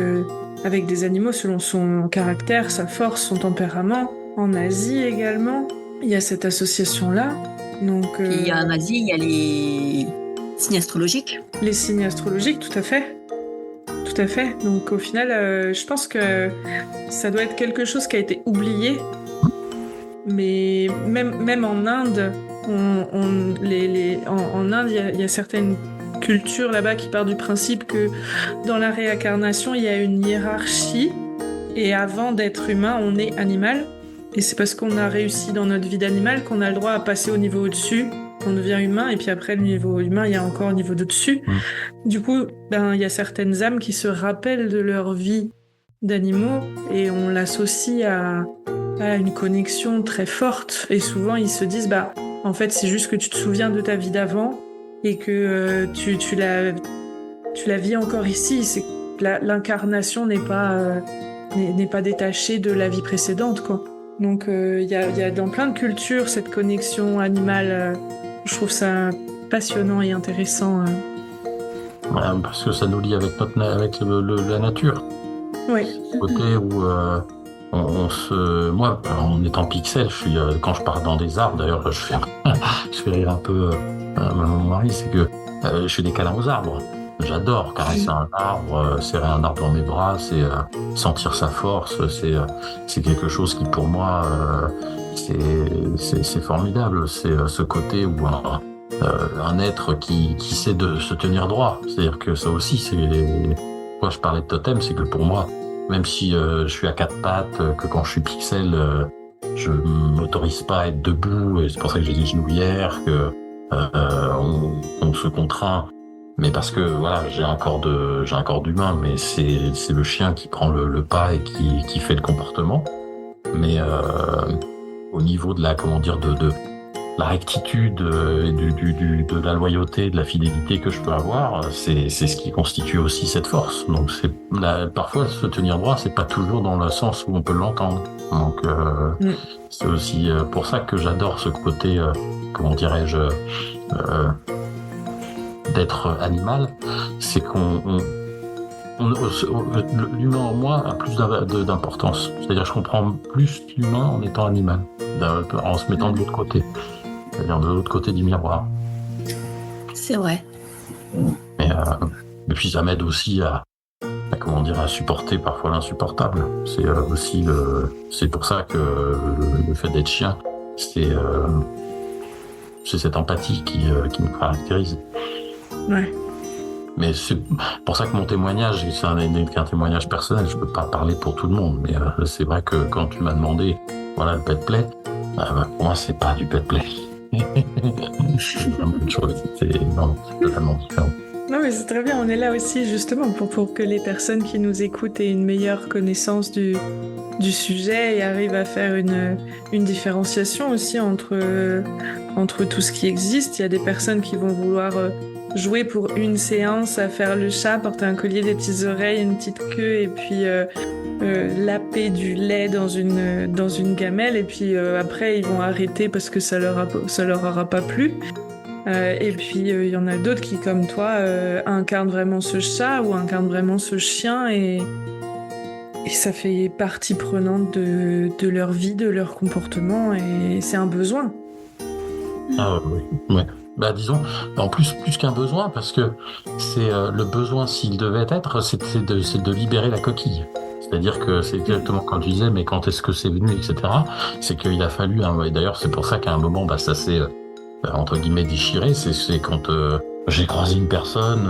des animaux selon son caractère, sa force, son tempérament. En Asie également, il y a cette association-là. Donc, il y a en Asie, il y a les signes astrologiques. Les signes astrologiques, tout à fait. Tout à fait. Donc au final, je pense que ça doit être quelque chose qui a été oublié. Mais même en Inde, en Inde, il y a certaines cultures là-bas qui partent du principe que dans la réincarnation, il y a une hiérarchie. Et avant d'être humain, on est animal. Et c'est parce qu'on a réussi dans notre vie d'animal qu'on a le droit à passer au niveau au-dessus. On devient humain, et puis après le niveau humain, il y a encore un niveau d'au-dessus. Du coup, il y a certaines âmes qui se rappellent de leur vie d'animaux et on l'associe à une connexion très forte. Et souvent, ils se disent, en fait, c'est juste que tu te souviens de ta vie d'avant et que tu la vis encore ici. C'est que l'incarnation n'est pas détachée de la vie précédente, quoi. Donc, il y a dans plein de cultures cette connexion animale. Je trouve ça passionnant et intéressant. Parce que ça nous lie avec la nature. Oui. Ce côté où moi, en étant pixel, quand je pars dans des arbres, d'ailleurs, je fais rire un peu mon mari, c'est que je fais des câlins aux arbres. J'adore caresser un arbre, serrer un arbre dans mes bras, c'est sentir sa force, c'est quelque chose qui pour moi c'est formidable. C'est ce côté où un être qui sait de se tenir droit. C'est-à-dire que ça aussi, pourquoi je parlais de totem, c'est que pour moi, même si je suis à 4 pattes, que quand je suis pixel, je m'autorise pas à être debout, et c'est pour ça que j'ai des genouillères, que on se contraint. Mais parce que voilà, j'ai un corps d'humain, mais c'est le chien qui prend le pas et qui fait le comportement. Mais au niveau de la rectitude et de la loyauté, de la fidélité que je peux avoir, c'est ce qui constitue aussi cette force. Donc parfois se tenir droit, c'est pas toujours dans le sens où on peut l'entendre. Donc c'est aussi pour ça que j'adore ce côté, comment dirais-je, d'être animal, c'est l'humain en moi a plus d'importance. C'est-à-dire je comprends plus l'humain en étant animal, en se mettant de l'autre côté. C'est-à-dire de l'autre côté du miroir. C'est vrai. Et puis ça m'aide aussi à supporter parfois l'insupportable. C'est pour ça que le fait d'être chien, c'est cette empathie qui me caractérise. Ouais. Mais c'est pour ça que mon témoignage, c'est un témoignage personnel, je peux pas parler pour tout le monde, mais c'est vrai que quand tu m'as demandé, le pet play, pour moi c'est pas du pet play. C'est totalement différent. Non mais c'est très bien, on est là aussi justement pour que les personnes qui nous écoutent aient une meilleure connaissance du sujet et arrivent à faire une différenciation aussi entre tout ce qui existe. Il y a des personnes qui vont vouloir jouer pour une séance à faire le chat, porter un collier, des petites oreilles, une petite queue et puis laper du lait dans une gamelle et puis après ils vont arrêter parce que ça leur aura pas plu. Et puis il y en a d'autres qui comme toi incarnent vraiment ce chat ou incarnent vraiment ce chien et ça fait partie prenante de leur vie, de leur comportement et c'est un besoin. Ah oui, ouais. Disons, en plus qu'un besoin, parce que c'est le besoin, s'il devait être, c'est de libérer la coquille. C'est-à-dire que c'est exactement quand tu disais, mais quand est-ce que c'est venu, etc. C'est qu'il a fallu, et d'ailleurs c'est pour ça qu'à un moment, ça s'est entre guillemets déchiré. C'est quand j'ai croisé une personne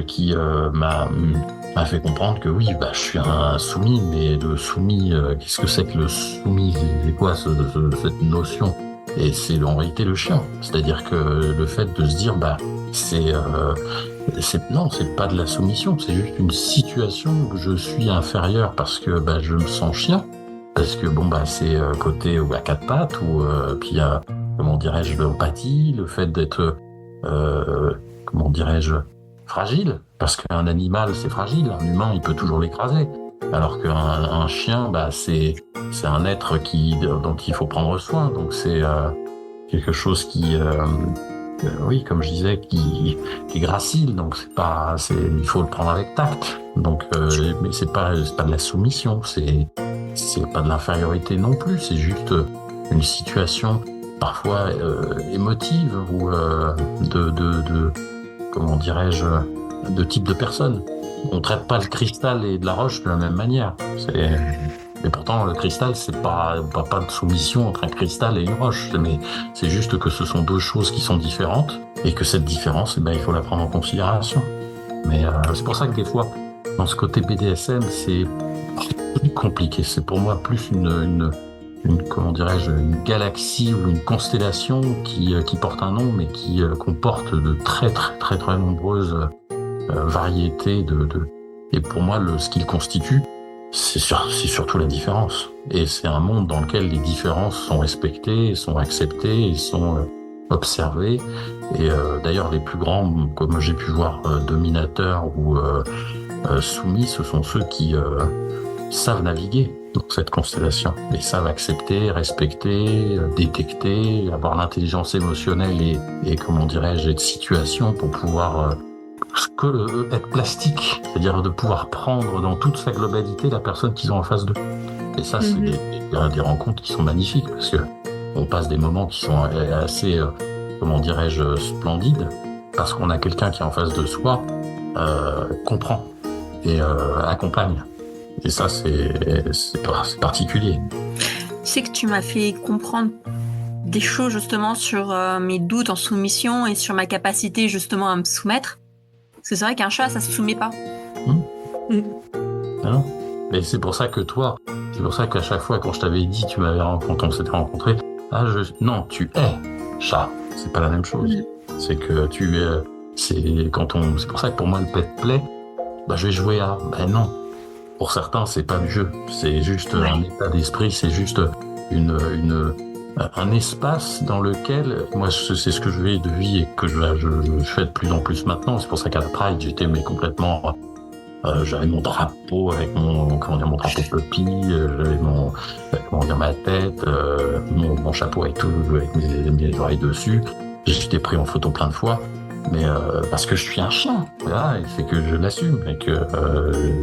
qui m'a fait comprendre que oui, je suis un soumis, mais le soumis, qu'est-ce que c'est que le soumis? C'est quoi cette notion? Et c'est en réalité le chien. C'est-à-dire que le fait de se dire, non, c'est pas de la soumission, c'est juste une situation où je suis inférieur parce que je me sens chien, parce que c'est côté à quatre pattes ou puis il y a, comment dirais-je, l'empathie, le fait d'être comment dirais-je, fragile, parce qu'un animal c'est fragile, un humain il peut toujours l'écraser. Alors qu'un chien, c'est un être dont il faut prendre soin. Donc c'est quelque chose qui, oui, comme je disais, qui est gracile. Donc il faut le prendre avec tact. Donc, mais c'est pas de la soumission, c'est pas de l'infériorité non plus. C'est juste une situation parfois émotive ou comment dirais-je, de type de personne. On traite pas le cristal et de la roche de la même manière. Mais pourtant, le cristal, c'est pas de soumission entre un cristal et une roche. Mais c'est juste que ce sont deux choses qui sont différentes et que cette différence, il faut la prendre en considération. Mais c'est pour ça que des fois, dans ce côté BDSM, c'est plus compliqué. C'est pour moi plus une comment dirais-je, une galaxie ou une constellation qui porte un nom, mais qui comporte de très très très très nombreuses variété et pour moi ce qu'il constitue c'est surtout la différence et c'est un monde dans lequel les différences sont respectées, sont acceptées et sont observées et d'ailleurs les plus grands, comme j'ai pu voir, dominateurs ou soumis, ce sont ceux qui savent naviguer dans cette constellation et savent accepter, respecter, détecter, avoir l'intelligence émotionnelle et comment dirais-je, de situation pour pouvoir être plastique, c'est-à-dire de pouvoir prendre dans toute sa globalité la personne qu'ils ont en face d'eux. Et ça, c'est des rencontres qui sont magnifiques, parce que on passe des moments qui sont assez, comment dirais-je, splendides, parce qu'on a quelqu'un qui est en face de soi, comprend et accompagne. Et ça, c'est particulier. C'est que tu m'as fait comprendre des choses justement sur mes doutes en soumission et sur ma capacité justement à me soumettre. Parce que c'est vrai qu'un chat, ça se soumet pas. Ah non. Mais c'est pour ça que c'est pour ça qu'à chaque fois quand je t'avais dit, quand on s'était rencontrés, non, tu es chat. C'est pas la même chose. C'est que tu es, c'est pour ça que pour moi le pet play, je vais jouer à, non. Pour certains, c'est pas du jeu. C'est juste un état d'esprit, c'est juste une un espace dans lequel, moi, c'est ce que je vais de vie et que je fais de plus en plus maintenant. C'est pour ça qu'à la Pride, j'étais complètement. J'avais mon drapeau avec mon drapeau puppy, j'avais ma tête, mon chapeau avec mes oreilles dessus. J'étais pris en photo plein de fois, mais parce que je suis un chien, voilà, et c'est que je l'assume et que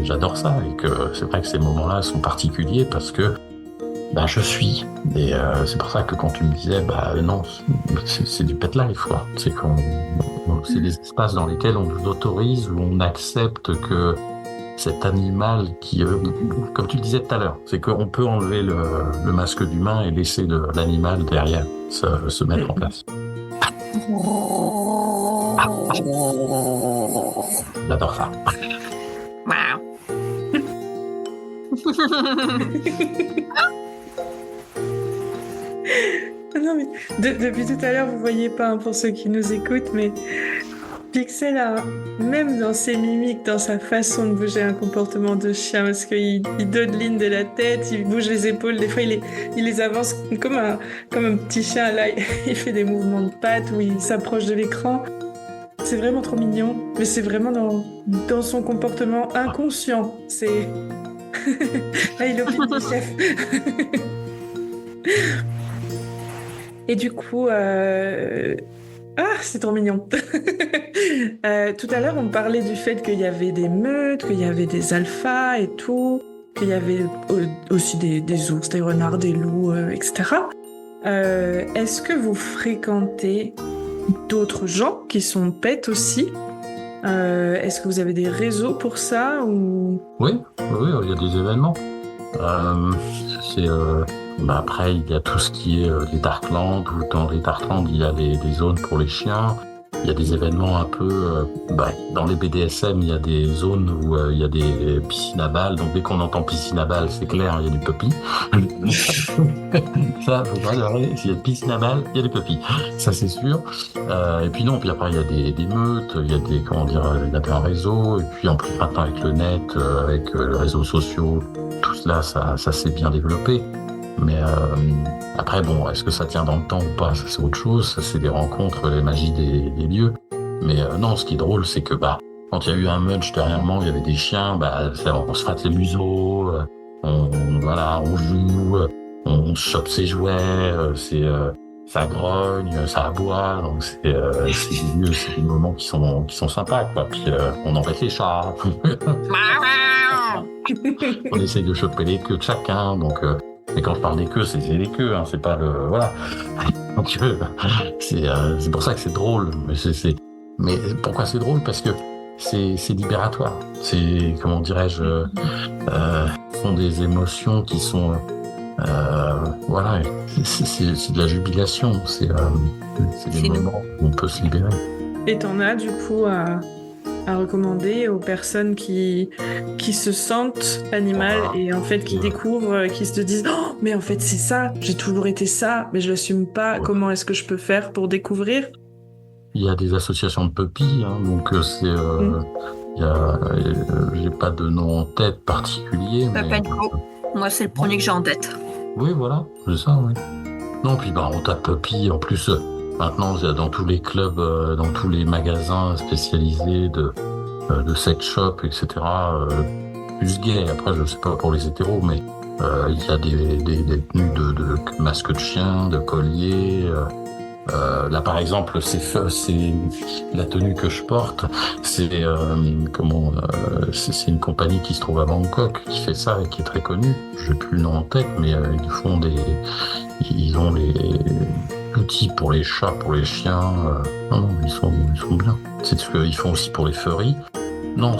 j'adore ça et que c'est vrai que ces moments-là sont particuliers parce que je suis. Et c'est pour ça que quand tu me disais, non, c'est du pet life, quoi. C'est des espaces dans lesquels on nous autorise, où on accepte que cet animal qui, comme tu le disais tout à l'heure, c'est qu'on peut enlever le masque d'humain et laisser l'animal derrière se mettre en place. J'adore ça. Wow. Non, mais depuis tout à l'heure, vous voyez pas pour ceux qui nous écoutent, mais Pixel a, même dans ses mimiques, dans sa façon de bouger, un comportement de chien, parce qu'il dodeline de la tête, il bouge les épaules, des fois il les avance comme un petit chien, là, il fait des mouvements de pattes où il s'approche de l'écran. C'est vraiment trop mignon, mais c'est vraiment dans son comportement inconscient. C'est... Là, il opine du chef. Et du coup... c'est trop mignon. Tout à l'heure, on parlait du fait qu'il y avait des meutes, qu'il y avait des alphas et tout, qu'il y avait aussi des ours, des renards, des loups, etc. Est-ce que vous fréquentez d'autres gens qui sont pets aussi? Est-ce que vous avez des réseaux pour ça ou... Oui, il y a des événements. Après, il y a tout ce qui est les Darklands, où dans les Darklands, il y a des zones pour les chiens. Il y a des événements un peu... dans les BDSM, il y a des zones où il y a des piscines à balles. Donc, dès qu'on entend piscine à balles, c'est clair, il y a du puppy. Ça, faut pas leurrer. S'il y a de piscine à balles, il y a du puppy. Ça, c'est sûr. Et puis non, puis après, il y a des meutes, il y a il y a un réseau. Et puis, en plus, maintenant, avec le net, avec les réseaux sociaux, tout cela, ça s'est bien développé. Mais après, est-ce que ça tient dans le temps ou pas? Ça, c'est autre chose. Ça, c'est des rencontres, les magies des lieux. Mais non, ce qui est drôle, c'est que quand il y a eu un munch dernièrement, il y avait des chiens, on se flatte les museaux, on joue, on chope ses jouets, ça grogne, ça aboie. Donc c'est des moments qui sont sympas, quoi. Puis on embête les chats. On essaye de choper les queues de chacun, donc. Et quand je parle des queues, c'est les queues, hein, c'est pas le... Voilà. Donc, c'est pour ça que c'est drôle. Mais pourquoi c'est drôle? Parce que c'est libératoire. C'est, comment dirais-je, sont des émotions qui sont... c'est de la jubilation. C'est des moments où on peut se libérer. Et t'en as, du coup, à recommander aux personnes qui se sentent animales et en fait qui découvrent, qui se disent « Oh, mais en fait c'est ça, j'ai toujours été ça, mais je l'assume pas, comment est-ce que je peux faire pour découvrir ?» Il y a des associations de puppies, hein, donc j'ai pas de nom en tête particulier. Mais... Moi c'est le premier que j'ai en tête. Oui, voilà, c'est ça, oui. Non, puis on tape puppy, en plus... Maintenant, dans tous les clubs, dans tous les magasins spécialisés de sex shop, etc., plus gay. Après, je sais pas pour les hétéros, mais il y a des tenues de masques de chien, de colliers. Là, par exemple, c'est la tenue que je porte. C'est c'est une compagnie qui se trouve à Bangkok qui fait ça et qui est très connue. Je n'ai plus le nom en tête, mais ils ont les outils pour les chats, pour les chiens. Non, ils sont bien. C'est ce qu'ils font aussi pour les furries. Non,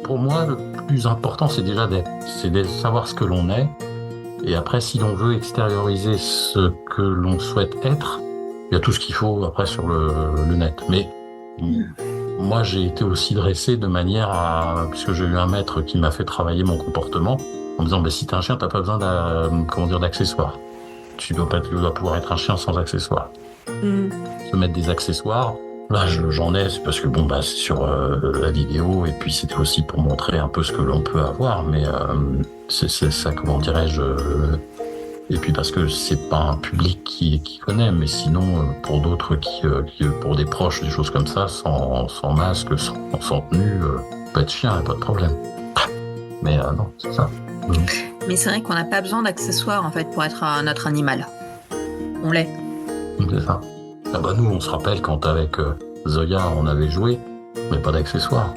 pour moi, le plus important, c'est déjà c'est de savoir ce que l'on est. Et après, si l'on veut extérioriser ce que l'on souhaite être, il y a tout ce qu'il faut après sur le net. Mais moi, j'ai été aussi dressé de manière puisque j'ai eu un maître qui m'a fait travailler mon comportement, en me disant, si t'es un chien, t'as pas besoin d'accessoires. Tu dois pouvoir être un chien sans accessoires. Se mettre des accessoires, Là, j'en ai, c'est parce que c'est sur la vidéo, et puis c'était aussi pour montrer un peu ce que l'on peut avoir, mais c'est ça, comment dirais-je, et puis parce que c'est pas un public qui connaît, mais sinon, pour d'autres pour des proches, des choses comme ça, sans masque, sans tenue, pas de chien, pas de problème. Mais non, c'est ça. Mais c'est vrai qu'on n'a pas besoin d'accessoires, en fait, pour être notre animal. On l'est. C'est ça. Nous, on se rappelle quand avec Zoya, on avait joué, mais pas d'accessoires.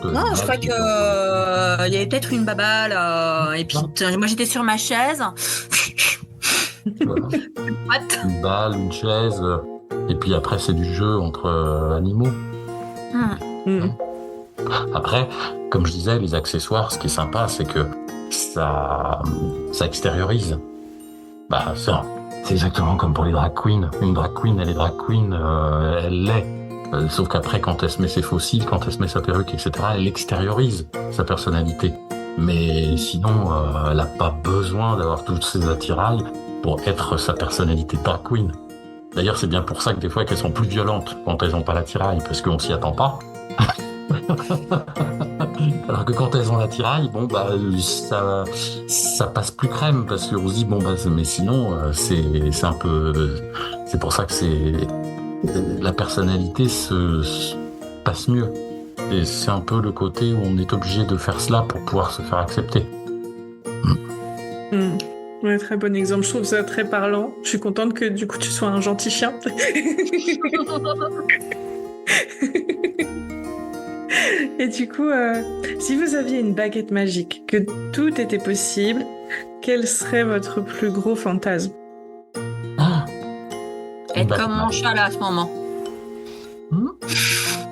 Non, je crois que il y avait peut-être une baba là, et puis moi j'étais sur ma chaise. Voilà. What? Une balle, une chaise, et puis après c'est du jeu entre animaux. Après, comme je disais, les accessoires, ce qui est sympa, c'est que ça extériorise. C'est exactement comme pour les drag queens. Une drag queen, elle est drag queen, elle l'est. Sauf qu'après, quand elle se met ses fossiles, quand elle se met sa perruque, etc., elle extériorise sa personnalité. Mais sinon, elle n'a pas besoin d'avoir toutes ces attirails pour être sa personnalité drag queen. D'ailleurs, c'est bien pour ça que des fois, qu'elles sont plus violentes quand elles n'ont pas l'attirail, parce qu'on s'y attend pas. Alors que quand elles ont l'attirail, ça passe plus crème, parce qu'on se dit, mais sinon, c'est un peu... C'est pour ça que la personnalité se passe mieux. Et c'est un peu le côté où on est obligé de faire cela pour pouvoir se faire accepter. Ouais, très bon exemple. Je trouve ça très parlant. Je suis contente que du coup tu sois un gentil chien. Et du coup, si vous aviez une baguette magique, que tout était possible, quel serait votre plus gros fantasme? Être comme mon chat là à ce moment.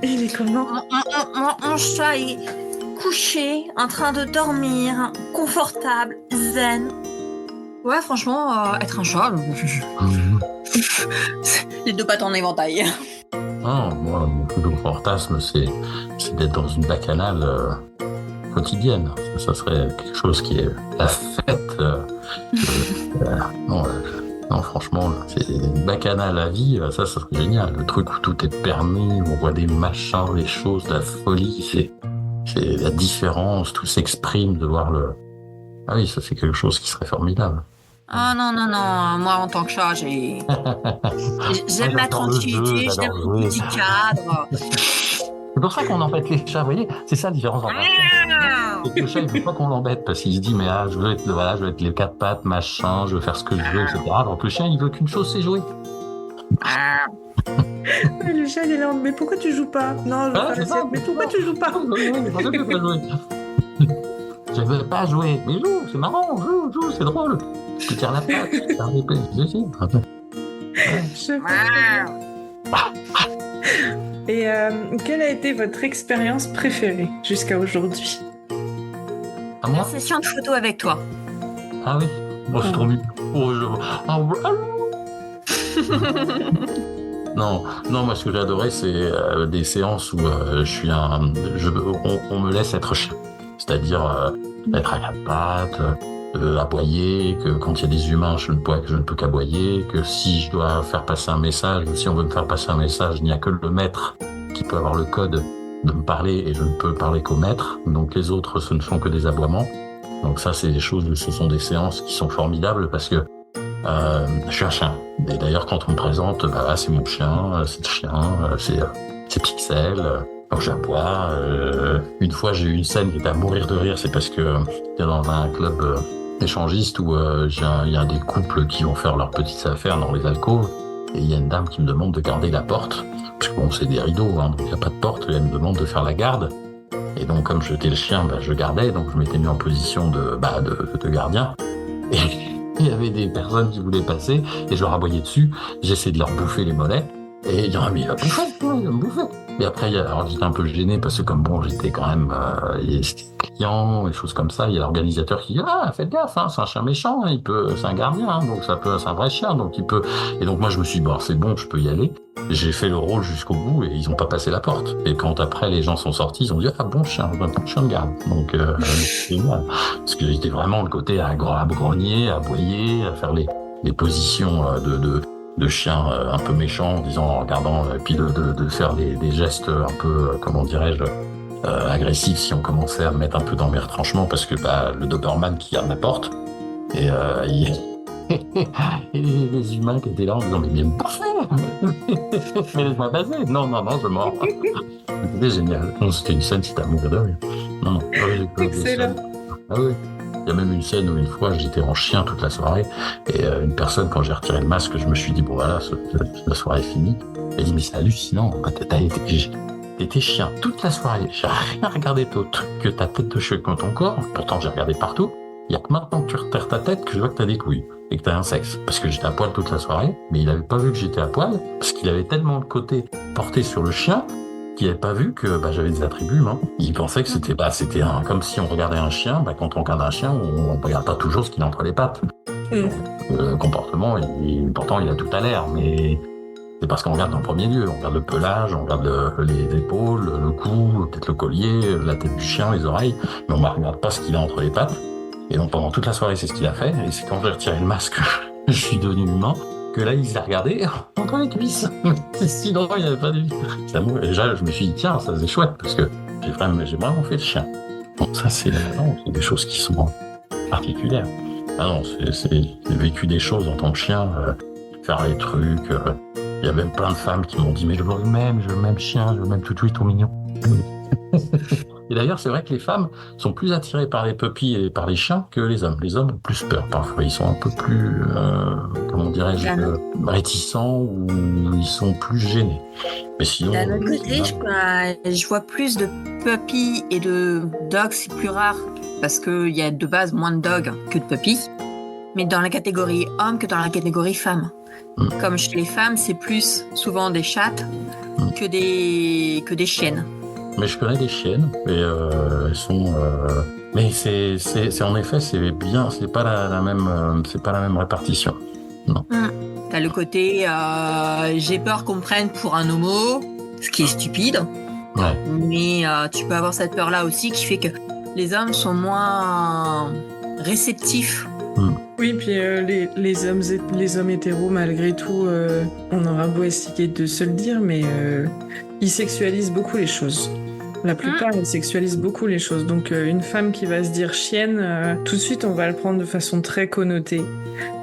Il est comment? Mon chat est couché, en train de dormir, confortable, zen. Ouais, franchement, être un chat, les deux pattes en éventail. Moi, mon plus gros fantasme, c'est d'être dans une bacchanale quotidienne. Ça serait quelque chose qui est la fête. Non, franchement, c'est une bacchanale à vie, ça serait génial. Le truc où tout est permis, où on voit des machins, des choses, de la folie, c'est la différence, tout s'exprime, de voir le... Ah oui, ça c'est quelque chose qui serait formidable. Ah non, moi en tant que chat, j'aime la tranquillité, j'aime le petit cadre. C'est pour ça qu'on embête les chats, vous voyez? C'est ça la différence entre le chat, il veut pas qu'on l'embête parce qu'il se dit, mais je veux être les quatre pattes, machin, je veux faire ce que je veux, etc. Donc le chien, il veut qu'une chose, c'est jouer. Le chat, il est là, mais pourquoi tu joues pas? Non, je veux pas l'assiette, mais pourquoi tu joues pas? Je veux pas jouer, mais joue, c'est marrant, joue, c'est drôle. Tu tires la patte, tu tires l'épée, Et quelle a été votre expérience préférée jusqu'à aujourd'hui? La session de photo avec toi. Ah oui, moi c'est trop mignon. Non, moi ce que j'ai adoré, c'est des séances où on me laisse être chien. C'est-à-dire être à quatre pattes, aboyer, que quand il y a des humains, je ne peux qu'aboyer, que si je dois faire passer un message, si on veut me faire passer un message, il n'y a que le maître qui peut avoir le code de me parler et je ne peux parler qu'au maître. Donc les autres, ce ne sont que des aboiements. Donc ça, ce sont des séances qui sont formidables parce que je suis un chien. Et d'ailleurs, quand on me présente, c'est mon chien, c'est le chien, c'est Pixel. Alors j'aboie. Une fois, j'ai eu une scène qui était à mourir de rire. C'est parce que j'étais dans un club échangiste où il y a des couples qui vont faire leurs petites affaires dans les alcôves. Et il y a une dame qui me demande de garder la porte. Parce que c'est des rideaux, donc il n'y a pas de porte. Et elle me demande de faire la garde. Et donc, comme j'étais le chien, je gardais. Donc, je m'étais mis en position de gardien. Et il y avait des personnes qui voulaient passer. Et je leur aboyais dessus. J'essayais de leur bouffer les mollets. Et il y en a, mais il va me bouffer. Et après, alors j'étais un peu gêné parce que j'étais quand même, il y a des clients, des choses comme ça. Il y a l'organisateur qui dit, faites gaffe, c'est un chien méchant, c'est un gardien, donc c'est un vrai chien, donc il peut. Et donc moi je me suis dit, c'est bon, je peux y aller. J'ai fait le rôle jusqu'au bout et ils n'ont pas passé la porte. Et quand après les gens sont sortis, ils ont dit, bon chien de garde. Donc c'est génial. Parce que j'étais vraiment le côté à grogner, à aboyer, à faire les positions de chien un peu méchant, en regardant, et puis de faire des gestes un peu, comment dirais-je, agressifs si on commençait à me mettre un peu dans mes retranchements, parce que le Doberman qui garde la porte, et et les humains qui étaient là en disant mais bien mais laisse-moi passer. Non, je mords. C'était génial. Non, c'était une scène, c'était à mourir de rire. Non. Excellent. Ah oui. Il y a même une scène où une fois j'étais en chien toute la soirée et une personne, quand j'ai retiré le masque, je me suis dit bon voilà, la soirée est finie. Elle dit mais c'est hallucinant, t'étais chien toute la soirée, j'ai rien regardé d'autre que ta tête de chien dans ton corps, pourtant j'ai regardé partout. Il y a que maintenant que tu retires ta tête que je vois que t'as des couilles et que t'as un sexe. Parce que j'étais à poil toute la soirée, mais il avait pas vu que j'étais à poil, parce qu'il avait tellement de côté porté sur le chien qu'il avait pas vu que j'avais des attributs humains. Il pensait que c'était comme si on regardait un chien. Quand on regarde un chien, on regarde pas toujours ce qu'il a entre les pattes. Le comportement, pourtant il a tout à l'air, mais c'est parce qu'on regarde en premier lieu. On regarde le pelage, on regarde les épaules, le cou, peut-être le collier, la tête du chien, les oreilles, mais on ne regarde pas ce qu'il a entre les pattes. Et donc pendant toute la soirée, c'est ce qu'il a fait. Et c'est quand j'ai retiré le masque, je suis devenu humain, que là, il s'est regardé entre les cuisses. Sinon, il n'y avait pas de vie. Et déjà, je me suis dit, tiens, ça c'est chouette, parce que j'ai vraiment fait le chien. Donc ça, c'est des choses qui sont particulières. Ah non, c'est vécu des choses en tant que chien, faire les trucs. Il y a même plein de femmes qui m'ont dit, mais je veux le même chien, je veux le même tout tout mignon. Et d'ailleurs, c'est vrai que les femmes sont plus attirées par les puppies et par les chiens que les hommes. Les hommes ont plus peur parfois. Ils sont un peu plus, comment dirais-je, réticents ou ils sont plus gênés. Mais sinon, d'un autre côté, je vois plus de puppies et de dogs, c'est plus rare parce qu'il y a de base moins de dogs que de puppies. Mais dans la catégorie homme que dans la catégorie femme. Comme chez les femmes, c'est plus souvent des chattes que des chiennes. Mais je connais des chiennes et elles sont. Mais c'est en effet c'est bien, c'est pas la même répartition. Non. T'as le côté j'ai peur qu'on me prenne pour un homo, ce qui est stupide. Ouais. Mais tu peux avoir cette peur-là aussi qui fait que les hommes sont moins réceptifs. Oui, puis les hommes hétéros, malgré tout, on aura beau essayer de se le dire, mais ils sexualisent beaucoup les choses. La plupart, ils sexualisent beaucoup les choses. Donc, une femme qui va se dire chienne, tout de suite, on va le prendre de façon très connotée.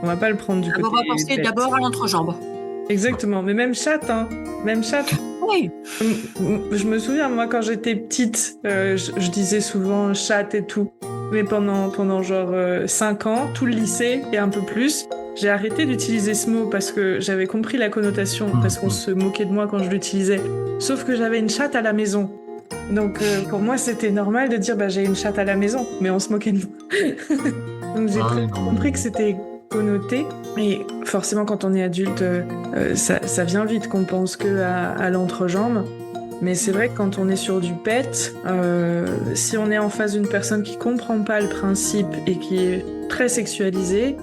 On va pas le prendre du côté... On va penser d'abord à l'entrejambe. Exactement, mais même chatte, hein. Même chatte. Oui. Je me souviens, moi, quand j'étais petite, je disais souvent chatte et tout. Mais pendant genre 5 ans, tout le lycée et un peu plus, j'ai arrêté d'utiliser ce mot parce que j'avais compris la connotation, parce qu'on se moquait de moi quand je l'utilisais. Sauf que j'avais une chatte à la maison. Donc pour moi, c'était normal de dire j'ai une chatte à la maison, mais on se moquait de moi. Donc j'ai compris que c'était connoté. Et forcément, quand on est adulte, ça vient vite qu'on pense que à l'entrejambe. Mais c'est vrai que quand on est sur du pet, si on est en face d'une personne qui comprend pas le principe et qui est très sexualisée,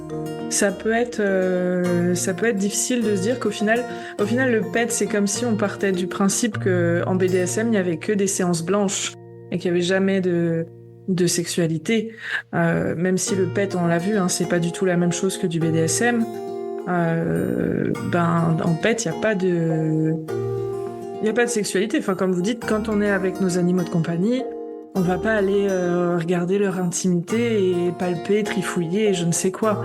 ça peut être difficile de se dire qu'au final, le pet, c'est comme si on partait du principe qu'en BDSM, il n'y avait que des séances blanches et qu'il n'y avait jamais de sexualité. Même si le pet, on l'a vu, c'est pas du tout la même chose que du BDSM. En pet, il n'y a pas de... Il n'y a pas de sexualité. Enfin, comme vous dites, quand on est avec nos animaux de compagnie, on va pas aller regarder leur intimité et palper, trifouiller et je ne sais quoi.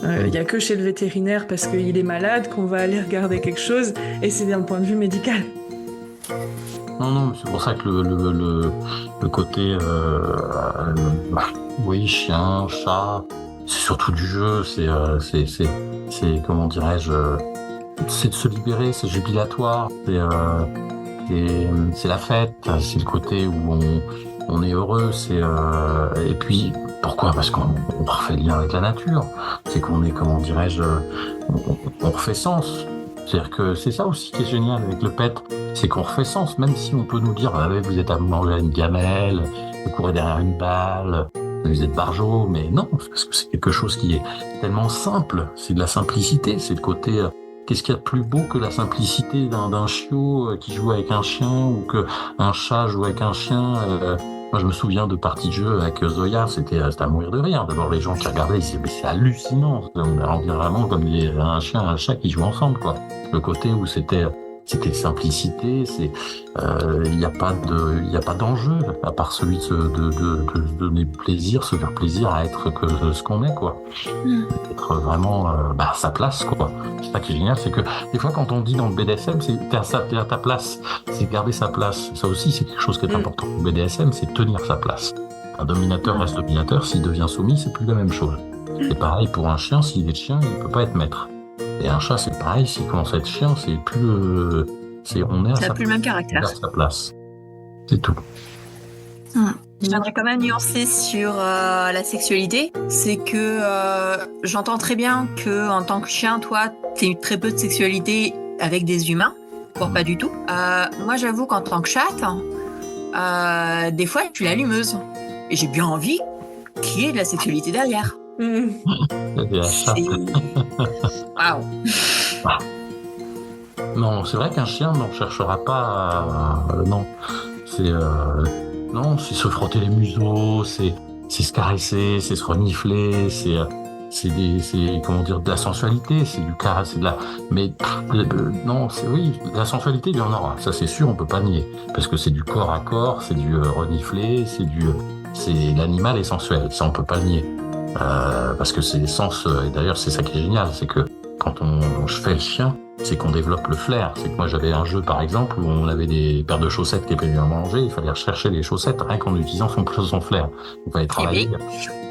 Il n'y a que chez le vétérinaire parce qu'il est malade qu'on va aller regarder quelque chose et c'est d'un point de vue médical. Non, c'est pour ça que le côté oui, chien, chat, c'est surtout du jeu, c'est comment dirais-je, c'est de se libérer, c'est jubilatoire, c'est la fête, c'est le côté où on est heureux, et puis pourquoi ? Parce qu'on refait le lien avec la nature, c'est qu'on est, comment dirais-je, on refait sens. C'est-à-dire que c'est ça aussi qui est génial avec le pet, c'est qu'on refait sens, même si on peut nous dire vous êtes à manger une gamelle, vous courez derrière une balle, vous êtes barjot, mais non, parce que c'est quelque chose qui est tellement simple, c'est de la simplicité, c'est le côté... Qu'est-ce qu'il y a de plus beau que la simplicité d'un chiot qui joue avec un chien ou qu'un chat joue avec un chien Moi, je me souviens de parties de jeu avec Zoya, c'était à mourir de rire. D'abord, les gens qui regardaient, ils disaient, mais c'est hallucinant. On dirait vraiment comme un chien et un chat qui jouent ensemble, quoi. Le côté où c'était simplicité, il n'y a pas d'enjeu à part celui de donner plaisir, se faire plaisir à être ce qu'on est, quoi. Être vraiment à sa place, quoi. C'est ça qui est génial, c'est que des fois quand on dit dans le BDSM, t'es à ta place, c'est garder sa place. Ça aussi, c'est quelque chose qui est important. Le BDSM, c'est tenir sa place. Un dominateur reste dominateur, s'il devient soumis, c'est plus la même chose. C'est pareil pour un chien, s'il est chien, il peut pas être maître. Et un chat, c'est pareil, s'il commence à être chien, c'est plus, on est à ça plus le même caractère. sa place. C'est tout. J'aimerais quand même nuancer sur la sexualité. C'est que j'entends très bien que en tant que chien, toi, t'as eu très peu de sexualité avec des humains, voire pas du tout. Moi, j'avoue qu'en tant que chatte, des fois, je suis l'allumeuse. Et j'ai bien envie qu'il y ait de la sexualité derrière. Waouh. Non, c'est vrai qu'un chien n'en cherchera pas. Non, c'est se frotter les museaux, c'est se caresser, c'est se renifler, c'est de la sensualité, c'est du caresse, c'est de la. Mais non, de la sensualité, il y en aura. Ça, c'est sûr, on peut pas nier, parce que c'est du corps à corps, c'est du renifler, c'est l'animal est sensuel, ça on peut pas le nier. Parce que c'est l'essence, et d'ailleurs c'est ça qui est génial, c'est que quand je fais le chien, c'est qu'on développe le flair. C'est que moi j'avais un jeu par exemple où on avait des paires de chaussettes qui étaient bien mangées, il fallait rechercher les chaussettes rien qu'en utilisant son flair. Il fallait travailler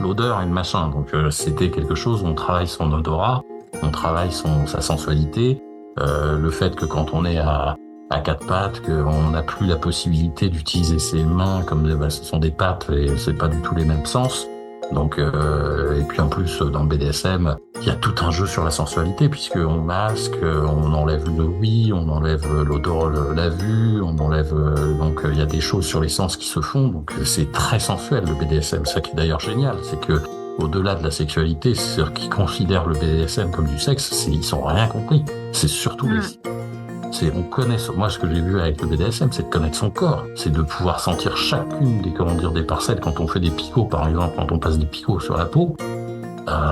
l'odeur et le machin. Donc c'était quelque chose où on travaille son odorat, on travaille sa sensualité, le fait que quand on est à quatre pattes, qu'on n'a plus la possibilité d'utiliser ses mains comme ce sont des pattes et c'est pas du tout les mêmes sens. Donc, et puis en plus, dans le BDSM, il y a tout un jeu sur la sensualité, puisqu'on masque, on enlève le oui, on enlève l'odeur, la vue, on enlève, donc il y a des choses sur les sens qui se font, donc c'est très sensuel le BDSM. Ça qui est d'ailleurs génial, c'est que au-delà de la sexualité, ceux qui considèrent le BDSM comme du sexe, ils sont rien compris. C'est surtout on connaît, moi ce que j'ai vu avec le BDSM, c'est de connaître son corps, c'est de pouvoir sentir chacune des parcelles quand on fait des picots, par exemple, quand on passe des picots sur la peau,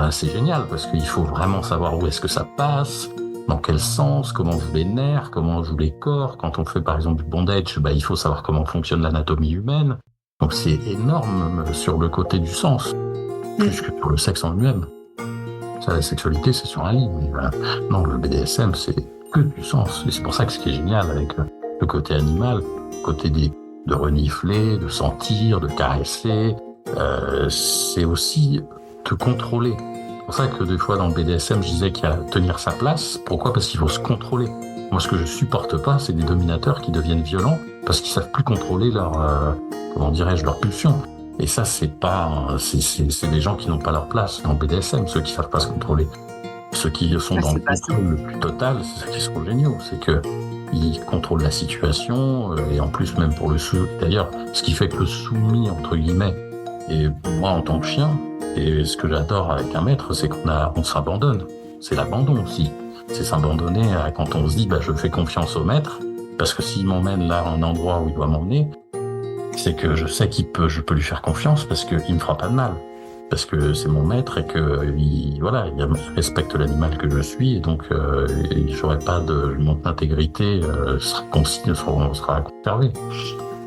c'est génial parce qu'il faut vraiment savoir où est-ce que ça passe, dans quel sens, comment jouent les nerfs, comment jouent les corps. Quand on fait par exemple du bondage, il faut savoir comment fonctionne l'anatomie humaine. Donc c'est énorme sur le côté du sens, plus que sur le sexe en lui-même. Ça, la sexualité, c'est sur un lit, mais voilà. Non, le BDSM, c'est que du sens. Et c'est pour ça que ce qui est génial avec le côté animal, le côté de renifler, de sentir, de caresser, c'est aussi de contrôler. C'est pour ça que des fois dans le BDSM, je disais qu'il y a tenir sa place. Pourquoi ? Parce qu'il faut se contrôler. Moi, ce que je supporte pas, c'est des dominateurs qui deviennent violents parce qu'ils savent plus contrôler leur pulsion. Et ça, c'est des gens qui n'ont pas leur place dans le BDSM, ceux qui savent pas se contrôler. Ceux qui sont dans le contrôle le plus total, c'est ceux qui sont géniaux. C'est que ils contrôlent la situation, et en plus même pour le soumis. D'ailleurs, ce qui fait que le soumis, entre guillemets, et moi en tant que chien, et ce que j'adore avec un maître, c'est qu'on s'abandonne. C'est l'abandon aussi. C'est s'abandonner quand on se dit, je fais confiance au maître, parce que s'il m'emmène là à un endroit où il doit m'emmener, c'est que je sais je peux lui faire confiance parce qu'il me fera pas de mal. Parce que c'est mon maître et que il respecte l'animal que je suis, et donc j'aurai pas mon intégrité sera conservée.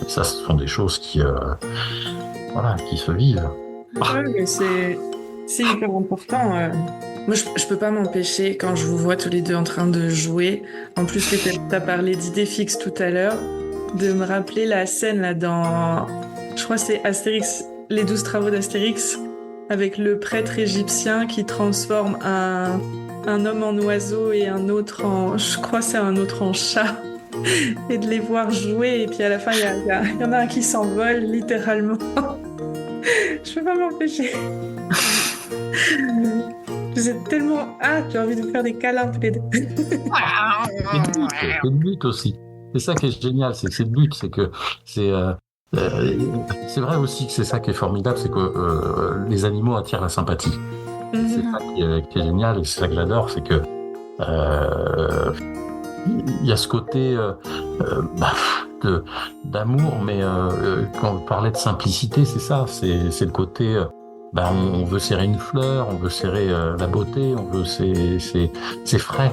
Et ça, ce sont des choses qui se vivent. Ouais, mais c'est hyper important. Moi, je peux pas m'empêcher quand je vous vois tous les deux en train de jouer. En plus, t'as parlé d'idées fixes tout à l'heure, de me rappeler la scène là dans, je crois que c'est Astérix, les 12 travaux d'Astérix, avec le prêtre égyptien qui transforme un homme en oiseau et un autre je crois que c'est un autre en chat, et de les voir jouer, et puis à la fin il y en a un qui s'envole littéralement. Je peux pas m'empêcher. Vous êtes tellement j'ai envie de vous faire des câlins tous les deux. C'est le but aussi. C'est ça qui est génial, c'est le but, c'est que c'est vrai aussi que c'est ça qui est formidable, c'est que les animaux attirent la sympathie. C'est ça qui est génial, et c'est ça que j'adore, c'est que il y a ce côté d'amour, mais quand on parlait de simplicité, c'est ça, c'est le côté... on veut serrer une fleur, on veut serrer la beauté, c'est frais.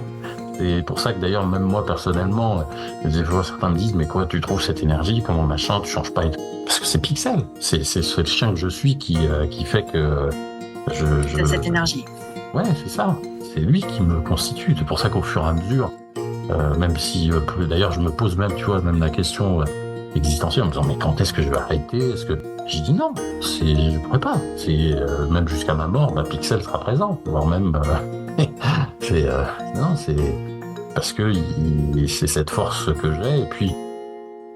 C'est pour ça que d'ailleurs, même moi personnellement, des fois certains me disent, mais quoi, tu trouves cette énergie, comment machin, tu changes pas et tout. Parce que c'est Pixel, c'est le chien que je suis qui fait que C'est cette énergie. Ouais, c'est ça. C'est lui qui me constitue. C'est pour ça qu'au fur et à mesure, même si, d'ailleurs, je me pose même, tu vois, même la question existentielle en me disant, mais quand est-ce que je vais arrêter? Est-ce que j'ai dit non, je pourrais pas. C'est même jusqu'à ma mort, Pixel sera présent, voire même. Non, c'est parce que c'est cette force que j'ai. Et puis,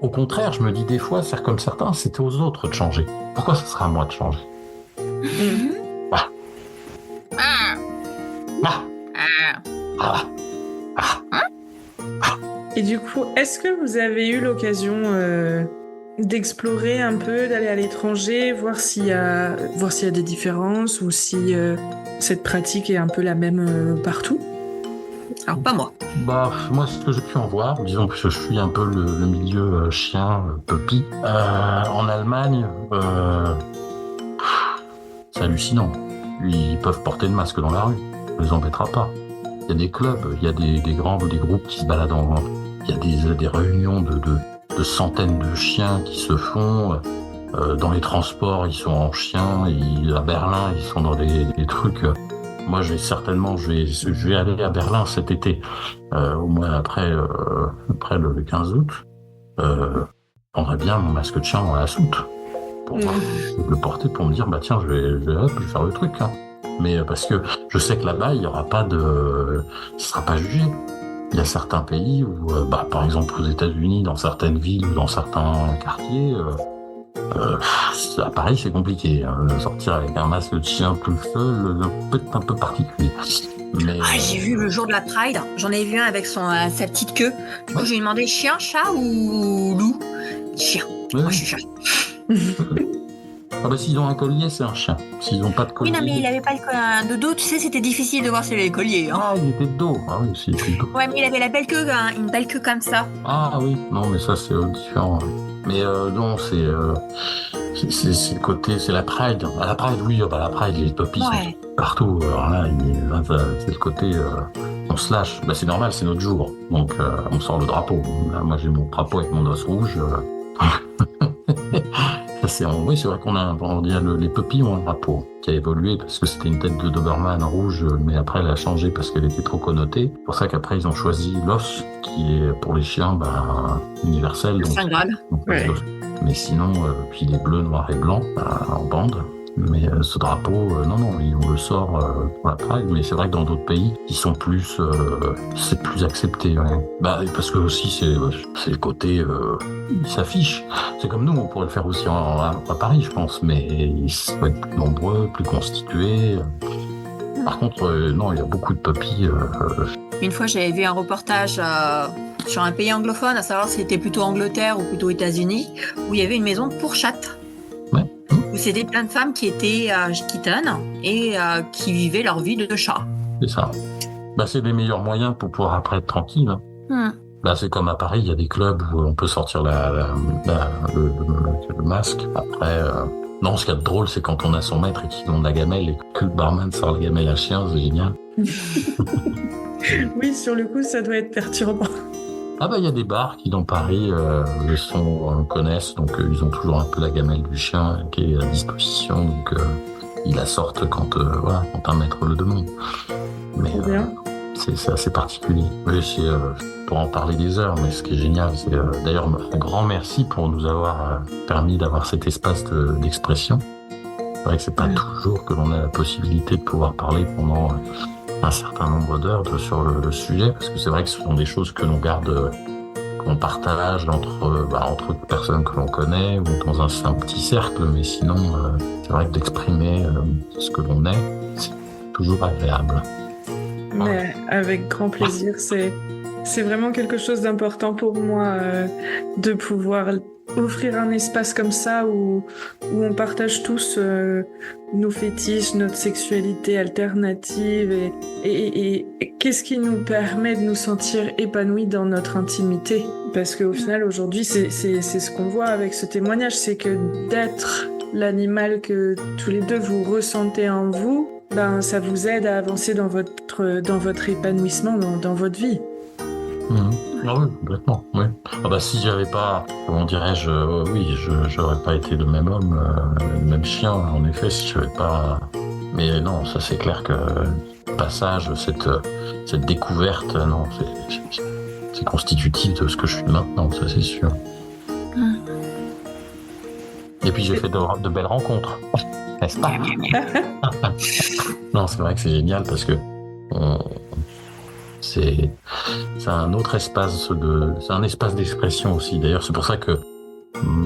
au contraire, je me dis des fois, c'est comme certains, c'était aux autres de changer. Pourquoi ce sera à moi de changer? Ah. Ah. Ah. Ah. Et du coup, est-ce que vous avez eu l'occasion d'explorer un peu, d'aller à l'étranger, voir s'il y a des différences ou si cette pratique est un peu la même partout? Alors, pas moi. Moi, ce que j'ai pu en voir, disons que je suis un peu le milieu chien, puppy. En Allemagne, c'est hallucinant. Ils peuvent porter le masque dans la rue. On les embêtera pas. Il y a des clubs, il y a des groupes qui se baladent il y a des réunions de centaines de chiens qui se font. Dans les transports, ils sont en chien. À Berlin, ils sont dans des trucs. Moi, je vais aller à Berlin cet été, au moins après le 15 août. Je prendrais bien mon masque de chien dans la soute pour le porter, pour me dire, tiens, je vais faire le truc. Hein. Mais parce que je sais que là-bas, il y aura pas ce sera pas jugé. Il y a certains pays où, par exemple aux États-Unis, dans certaines villes ou dans certains quartiers, à Paris, c'est compliqué. Sortir avec un masque de chien tout seul, peut être un peu particulier. Mais, j'ai vu le jour de la Pride, j'en ai vu un avec sa petite queue. Du coup, je lui ai demandé chien, chat ou loup? Chien. Ouais. Moi, je suis chat. S'ils ont un collier, c'est un chien. S'ils n'ont pas de collier... Oui, non, mais il avait pas de dos, tu sais, c'était difficile de voir s'il avait le collier. Hein. Ah, il était de dos. Ah oui, il était de dos. Ouais, mais il avait la belle queue, une belle queue comme ça. Ah oui, non, mais ça, c'est différent. Mais non, c'est le côté, c'est la Pride. La Pride, oui, la Pride, les puppies sont partout. Alors là, c'est le côté, on se lâche. C'est normal, c'est notre jour. Donc, on sort le drapeau. Là, moi, j'ai mon drapeau avec mon os rouge. C'est vrai qu'on les puppies ont un drapeau qui a évolué parce que c'était une tête de Doberman rouge, mais après elle a changé parce qu'elle était trop connotée. C'est pour ça qu'après ils ont choisi l'os qui est pour les chiens universel. Donc, ouais. Mais sinon, puis les bleus, noirs et blancs en bande. Mais ce drapeau, on le sort pour la Pride. Mais c'est vrai que dans d'autres pays, ils sont plus, c'est plus accepté. Ouais. Parce que aussi c'est le côté, ils s'affichent. C'est comme nous, on pourrait le faire aussi à Paris, je pense. Mais ils faut être plus nombreux, plus constitués. Par contre, non, il y a beaucoup de puppies. Une fois, j'avais vu un reportage sur un pays anglophone, à savoir si c'était plutôt Angleterre ou plutôt États-Unis, où il y avait une maison pour chattes. Où c'était plein de femmes qui étaient kitten et qui vivaient leur vie de chat. C'est ça. C'est les meilleurs moyens pour pouvoir après être tranquille. Hein. C'est comme à Paris, il y a des clubs où on peut sortir le masque. Après, non, ce qu'il y a de drôle, c'est quand on a son maître et qu'il demande la gamelle et que le barman sort la gamelle à chien, c'est génial. Oui, sur le coup, ça doit être perturbant. Il y a des bars qui dans Paris connaissent, donc ils ont toujours un peu la gamelle du chien qui est à disposition, donc ils la sortent quand un maître le demande. Mais c'est assez particulier. Oui, pour en parler des heures, mais ce qui est génial, c'est d'ailleurs un grand merci pour nous avoir permis d'avoir cet espace d'expression. C'est vrai que c'est pas toujours que l'on a la possibilité de pouvoir parler pendant un certain nombre d'heures sur le sujet, parce que c'est vrai que ce sont des choses que l'on garde, qu'on partage entre personnes que l'on connaît ou dans un petit cercle, mais sinon, c'est vrai que d'exprimer ce que l'on est, c'est toujours agréable. Mais avec grand plaisir, c'est vraiment quelque chose d'important pour moi de pouvoir offrir un espace comme ça où on partage tous nos fétiches, notre sexualité alternative et qu'est-ce qui nous permet de nous sentir épanouis dans notre intimité. Parce qu'au final, aujourd'hui, c'est ce qu'on voit avec ce témoignage, c'est que d'être l'animal que tous les deux vous ressentez en vous, ben, ça vous aide à avancer dans votre épanouissement, dans votre vie. Ah oui, complètement, oui. Ah bah, si j'avais pas, comment dirais-je, oui, j'aurais pas été le même homme, le même chien, en effet, si j'avais pas... Mais non, ça c'est clair que le passage, cette découverte, non, c'est constitutif de ce que je suis maintenant, ça c'est sûr. Et puis j'ai fait de belles rencontres, n'est-ce pas? Non, c'est vrai que c'est génial parce que c'est un autre espace c'est un espace d'expression aussi. D'ailleurs, c'est pour ça que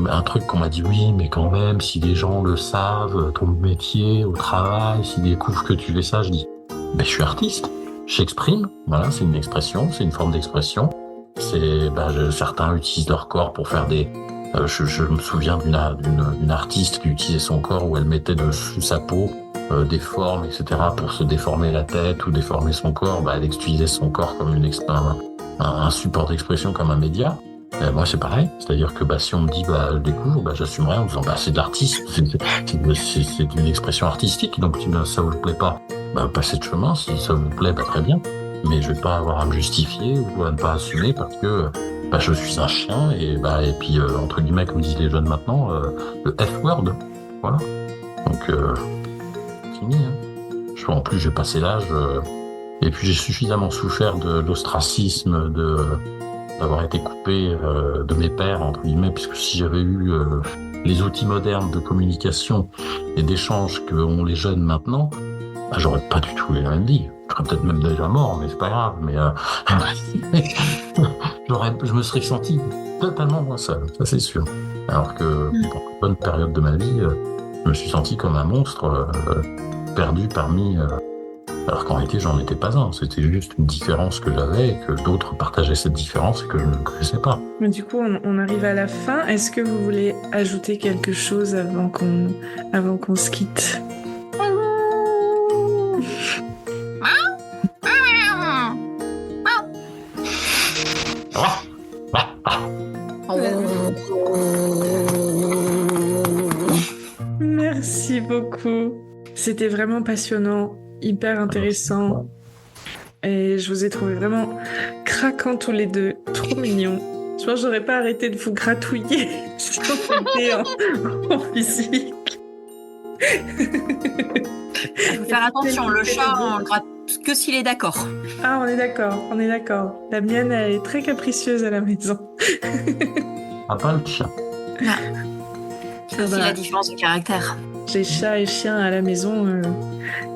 un truc qu'on m'a dit, oui, mais quand même, si les gens le savent, ton métier au travail, s'ils découvrent que tu fais ça, je dis, ben, je suis artiste, j'exprime, voilà, c'est une expression, c'est une forme d'expression. Certains utilisent leur corps pour faire des... je me souviens d'une artiste qui utilisait son corps où elle mettait sous sa peau des formes, etc. pour se déformer la tête ou déformer son corps. Elle utilisait son corps comme un support d'expression, comme un média. Moi, c'est pareil. C'est-à-dire que si on me dit je découvre, j'assumerai en disant c'est de l'artiste, c'est une expression artistique. Donc si ça vous plaît pas, passez de chemin. Si ça vous plaît, très bien. Mais je vais pas avoir à me justifier ou à ne pas assumer parce que je suis un chien et puis entre guillemets, comme disent les jeunes maintenant, le F-word. Voilà. Donc fini. Hein. En plus, j'ai passé l'âge et puis j'ai suffisamment souffert de l'ostracisme, d'avoir été coupé de mes pères, entre guillemets, puisque si j'avais eu les outils modernes de communication et d'échange qu'ont les jeunes maintenant, j'aurais pas du tout eu la même vie. Je serais peut-être même déjà mort, mais c'est pas grave. Mais je me serais senti totalement moins seul, ça c'est sûr. Alors que pour une bonne période de ma vie, je me suis senti comme un monstre perdu parmi... alors qu'en réalité, j'en étais pas un. C'était juste une différence que j'avais et que d'autres partageaient cette différence et que je ne connaissais pas. Mais du coup, on arrive à la fin. Est-ce que vous voulez ajouter quelque chose avant qu'on se quitte? Merci beaucoup. C'était vraiment passionnant, hyper intéressant. Et je vous ai trouvé vraiment craquants tous les deux, trop mignons. Je pense que j'aurais pas arrêté de vous gratouiller si on était en physique. Il faut faire attention, le chat, on le gratte que s'il est d'accord. Ah, on est d'accord. La mienne, elle est très capricieuse à la maison. Pas le chat. C'est aussi la différence de caractère. Les chats et chiens à la maison,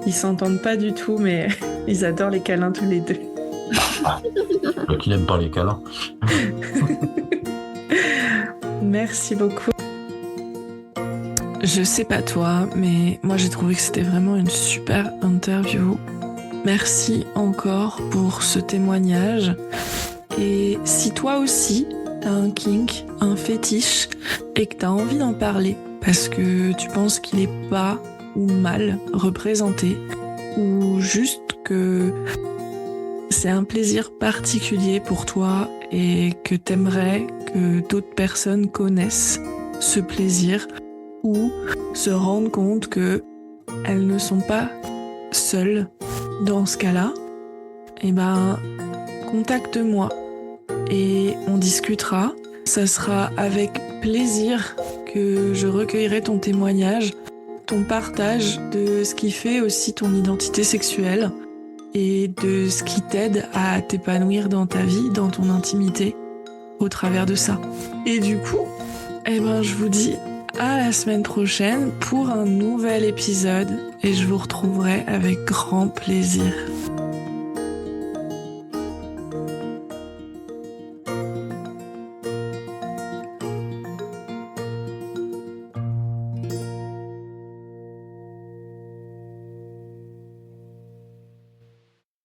ils s'entendent pas du tout, mais ils adorent les câlins tous les deux. Qui n'aime pas les câlins. Merci beaucoup. Je sais pas toi, mais moi j'ai trouvé que c'était vraiment une super interview. Merci encore pour ce témoignage. Et si toi aussi, t'as un kink, un fétiche, et que t'as envie d'en parler, parce que tu penses qu'il est pas ou mal représenté, ou juste que c'est un plaisir particulier pour toi et que t'aimerais que d'autres personnes connaissent ce plaisir ou se rendent compte que elles ne sont pas seules dans ce cas-là, contacte-moi et on discutera. Ça sera avec plaisir que je recueillerai ton témoignage, ton partage de ce qui fait aussi ton identité sexuelle et de ce qui t'aide à t'épanouir dans ta vie, dans ton intimité, au travers de ça. Et du coup, je vous dis à la semaine prochaine pour un nouvel épisode et je vous retrouverai avec grand plaisir.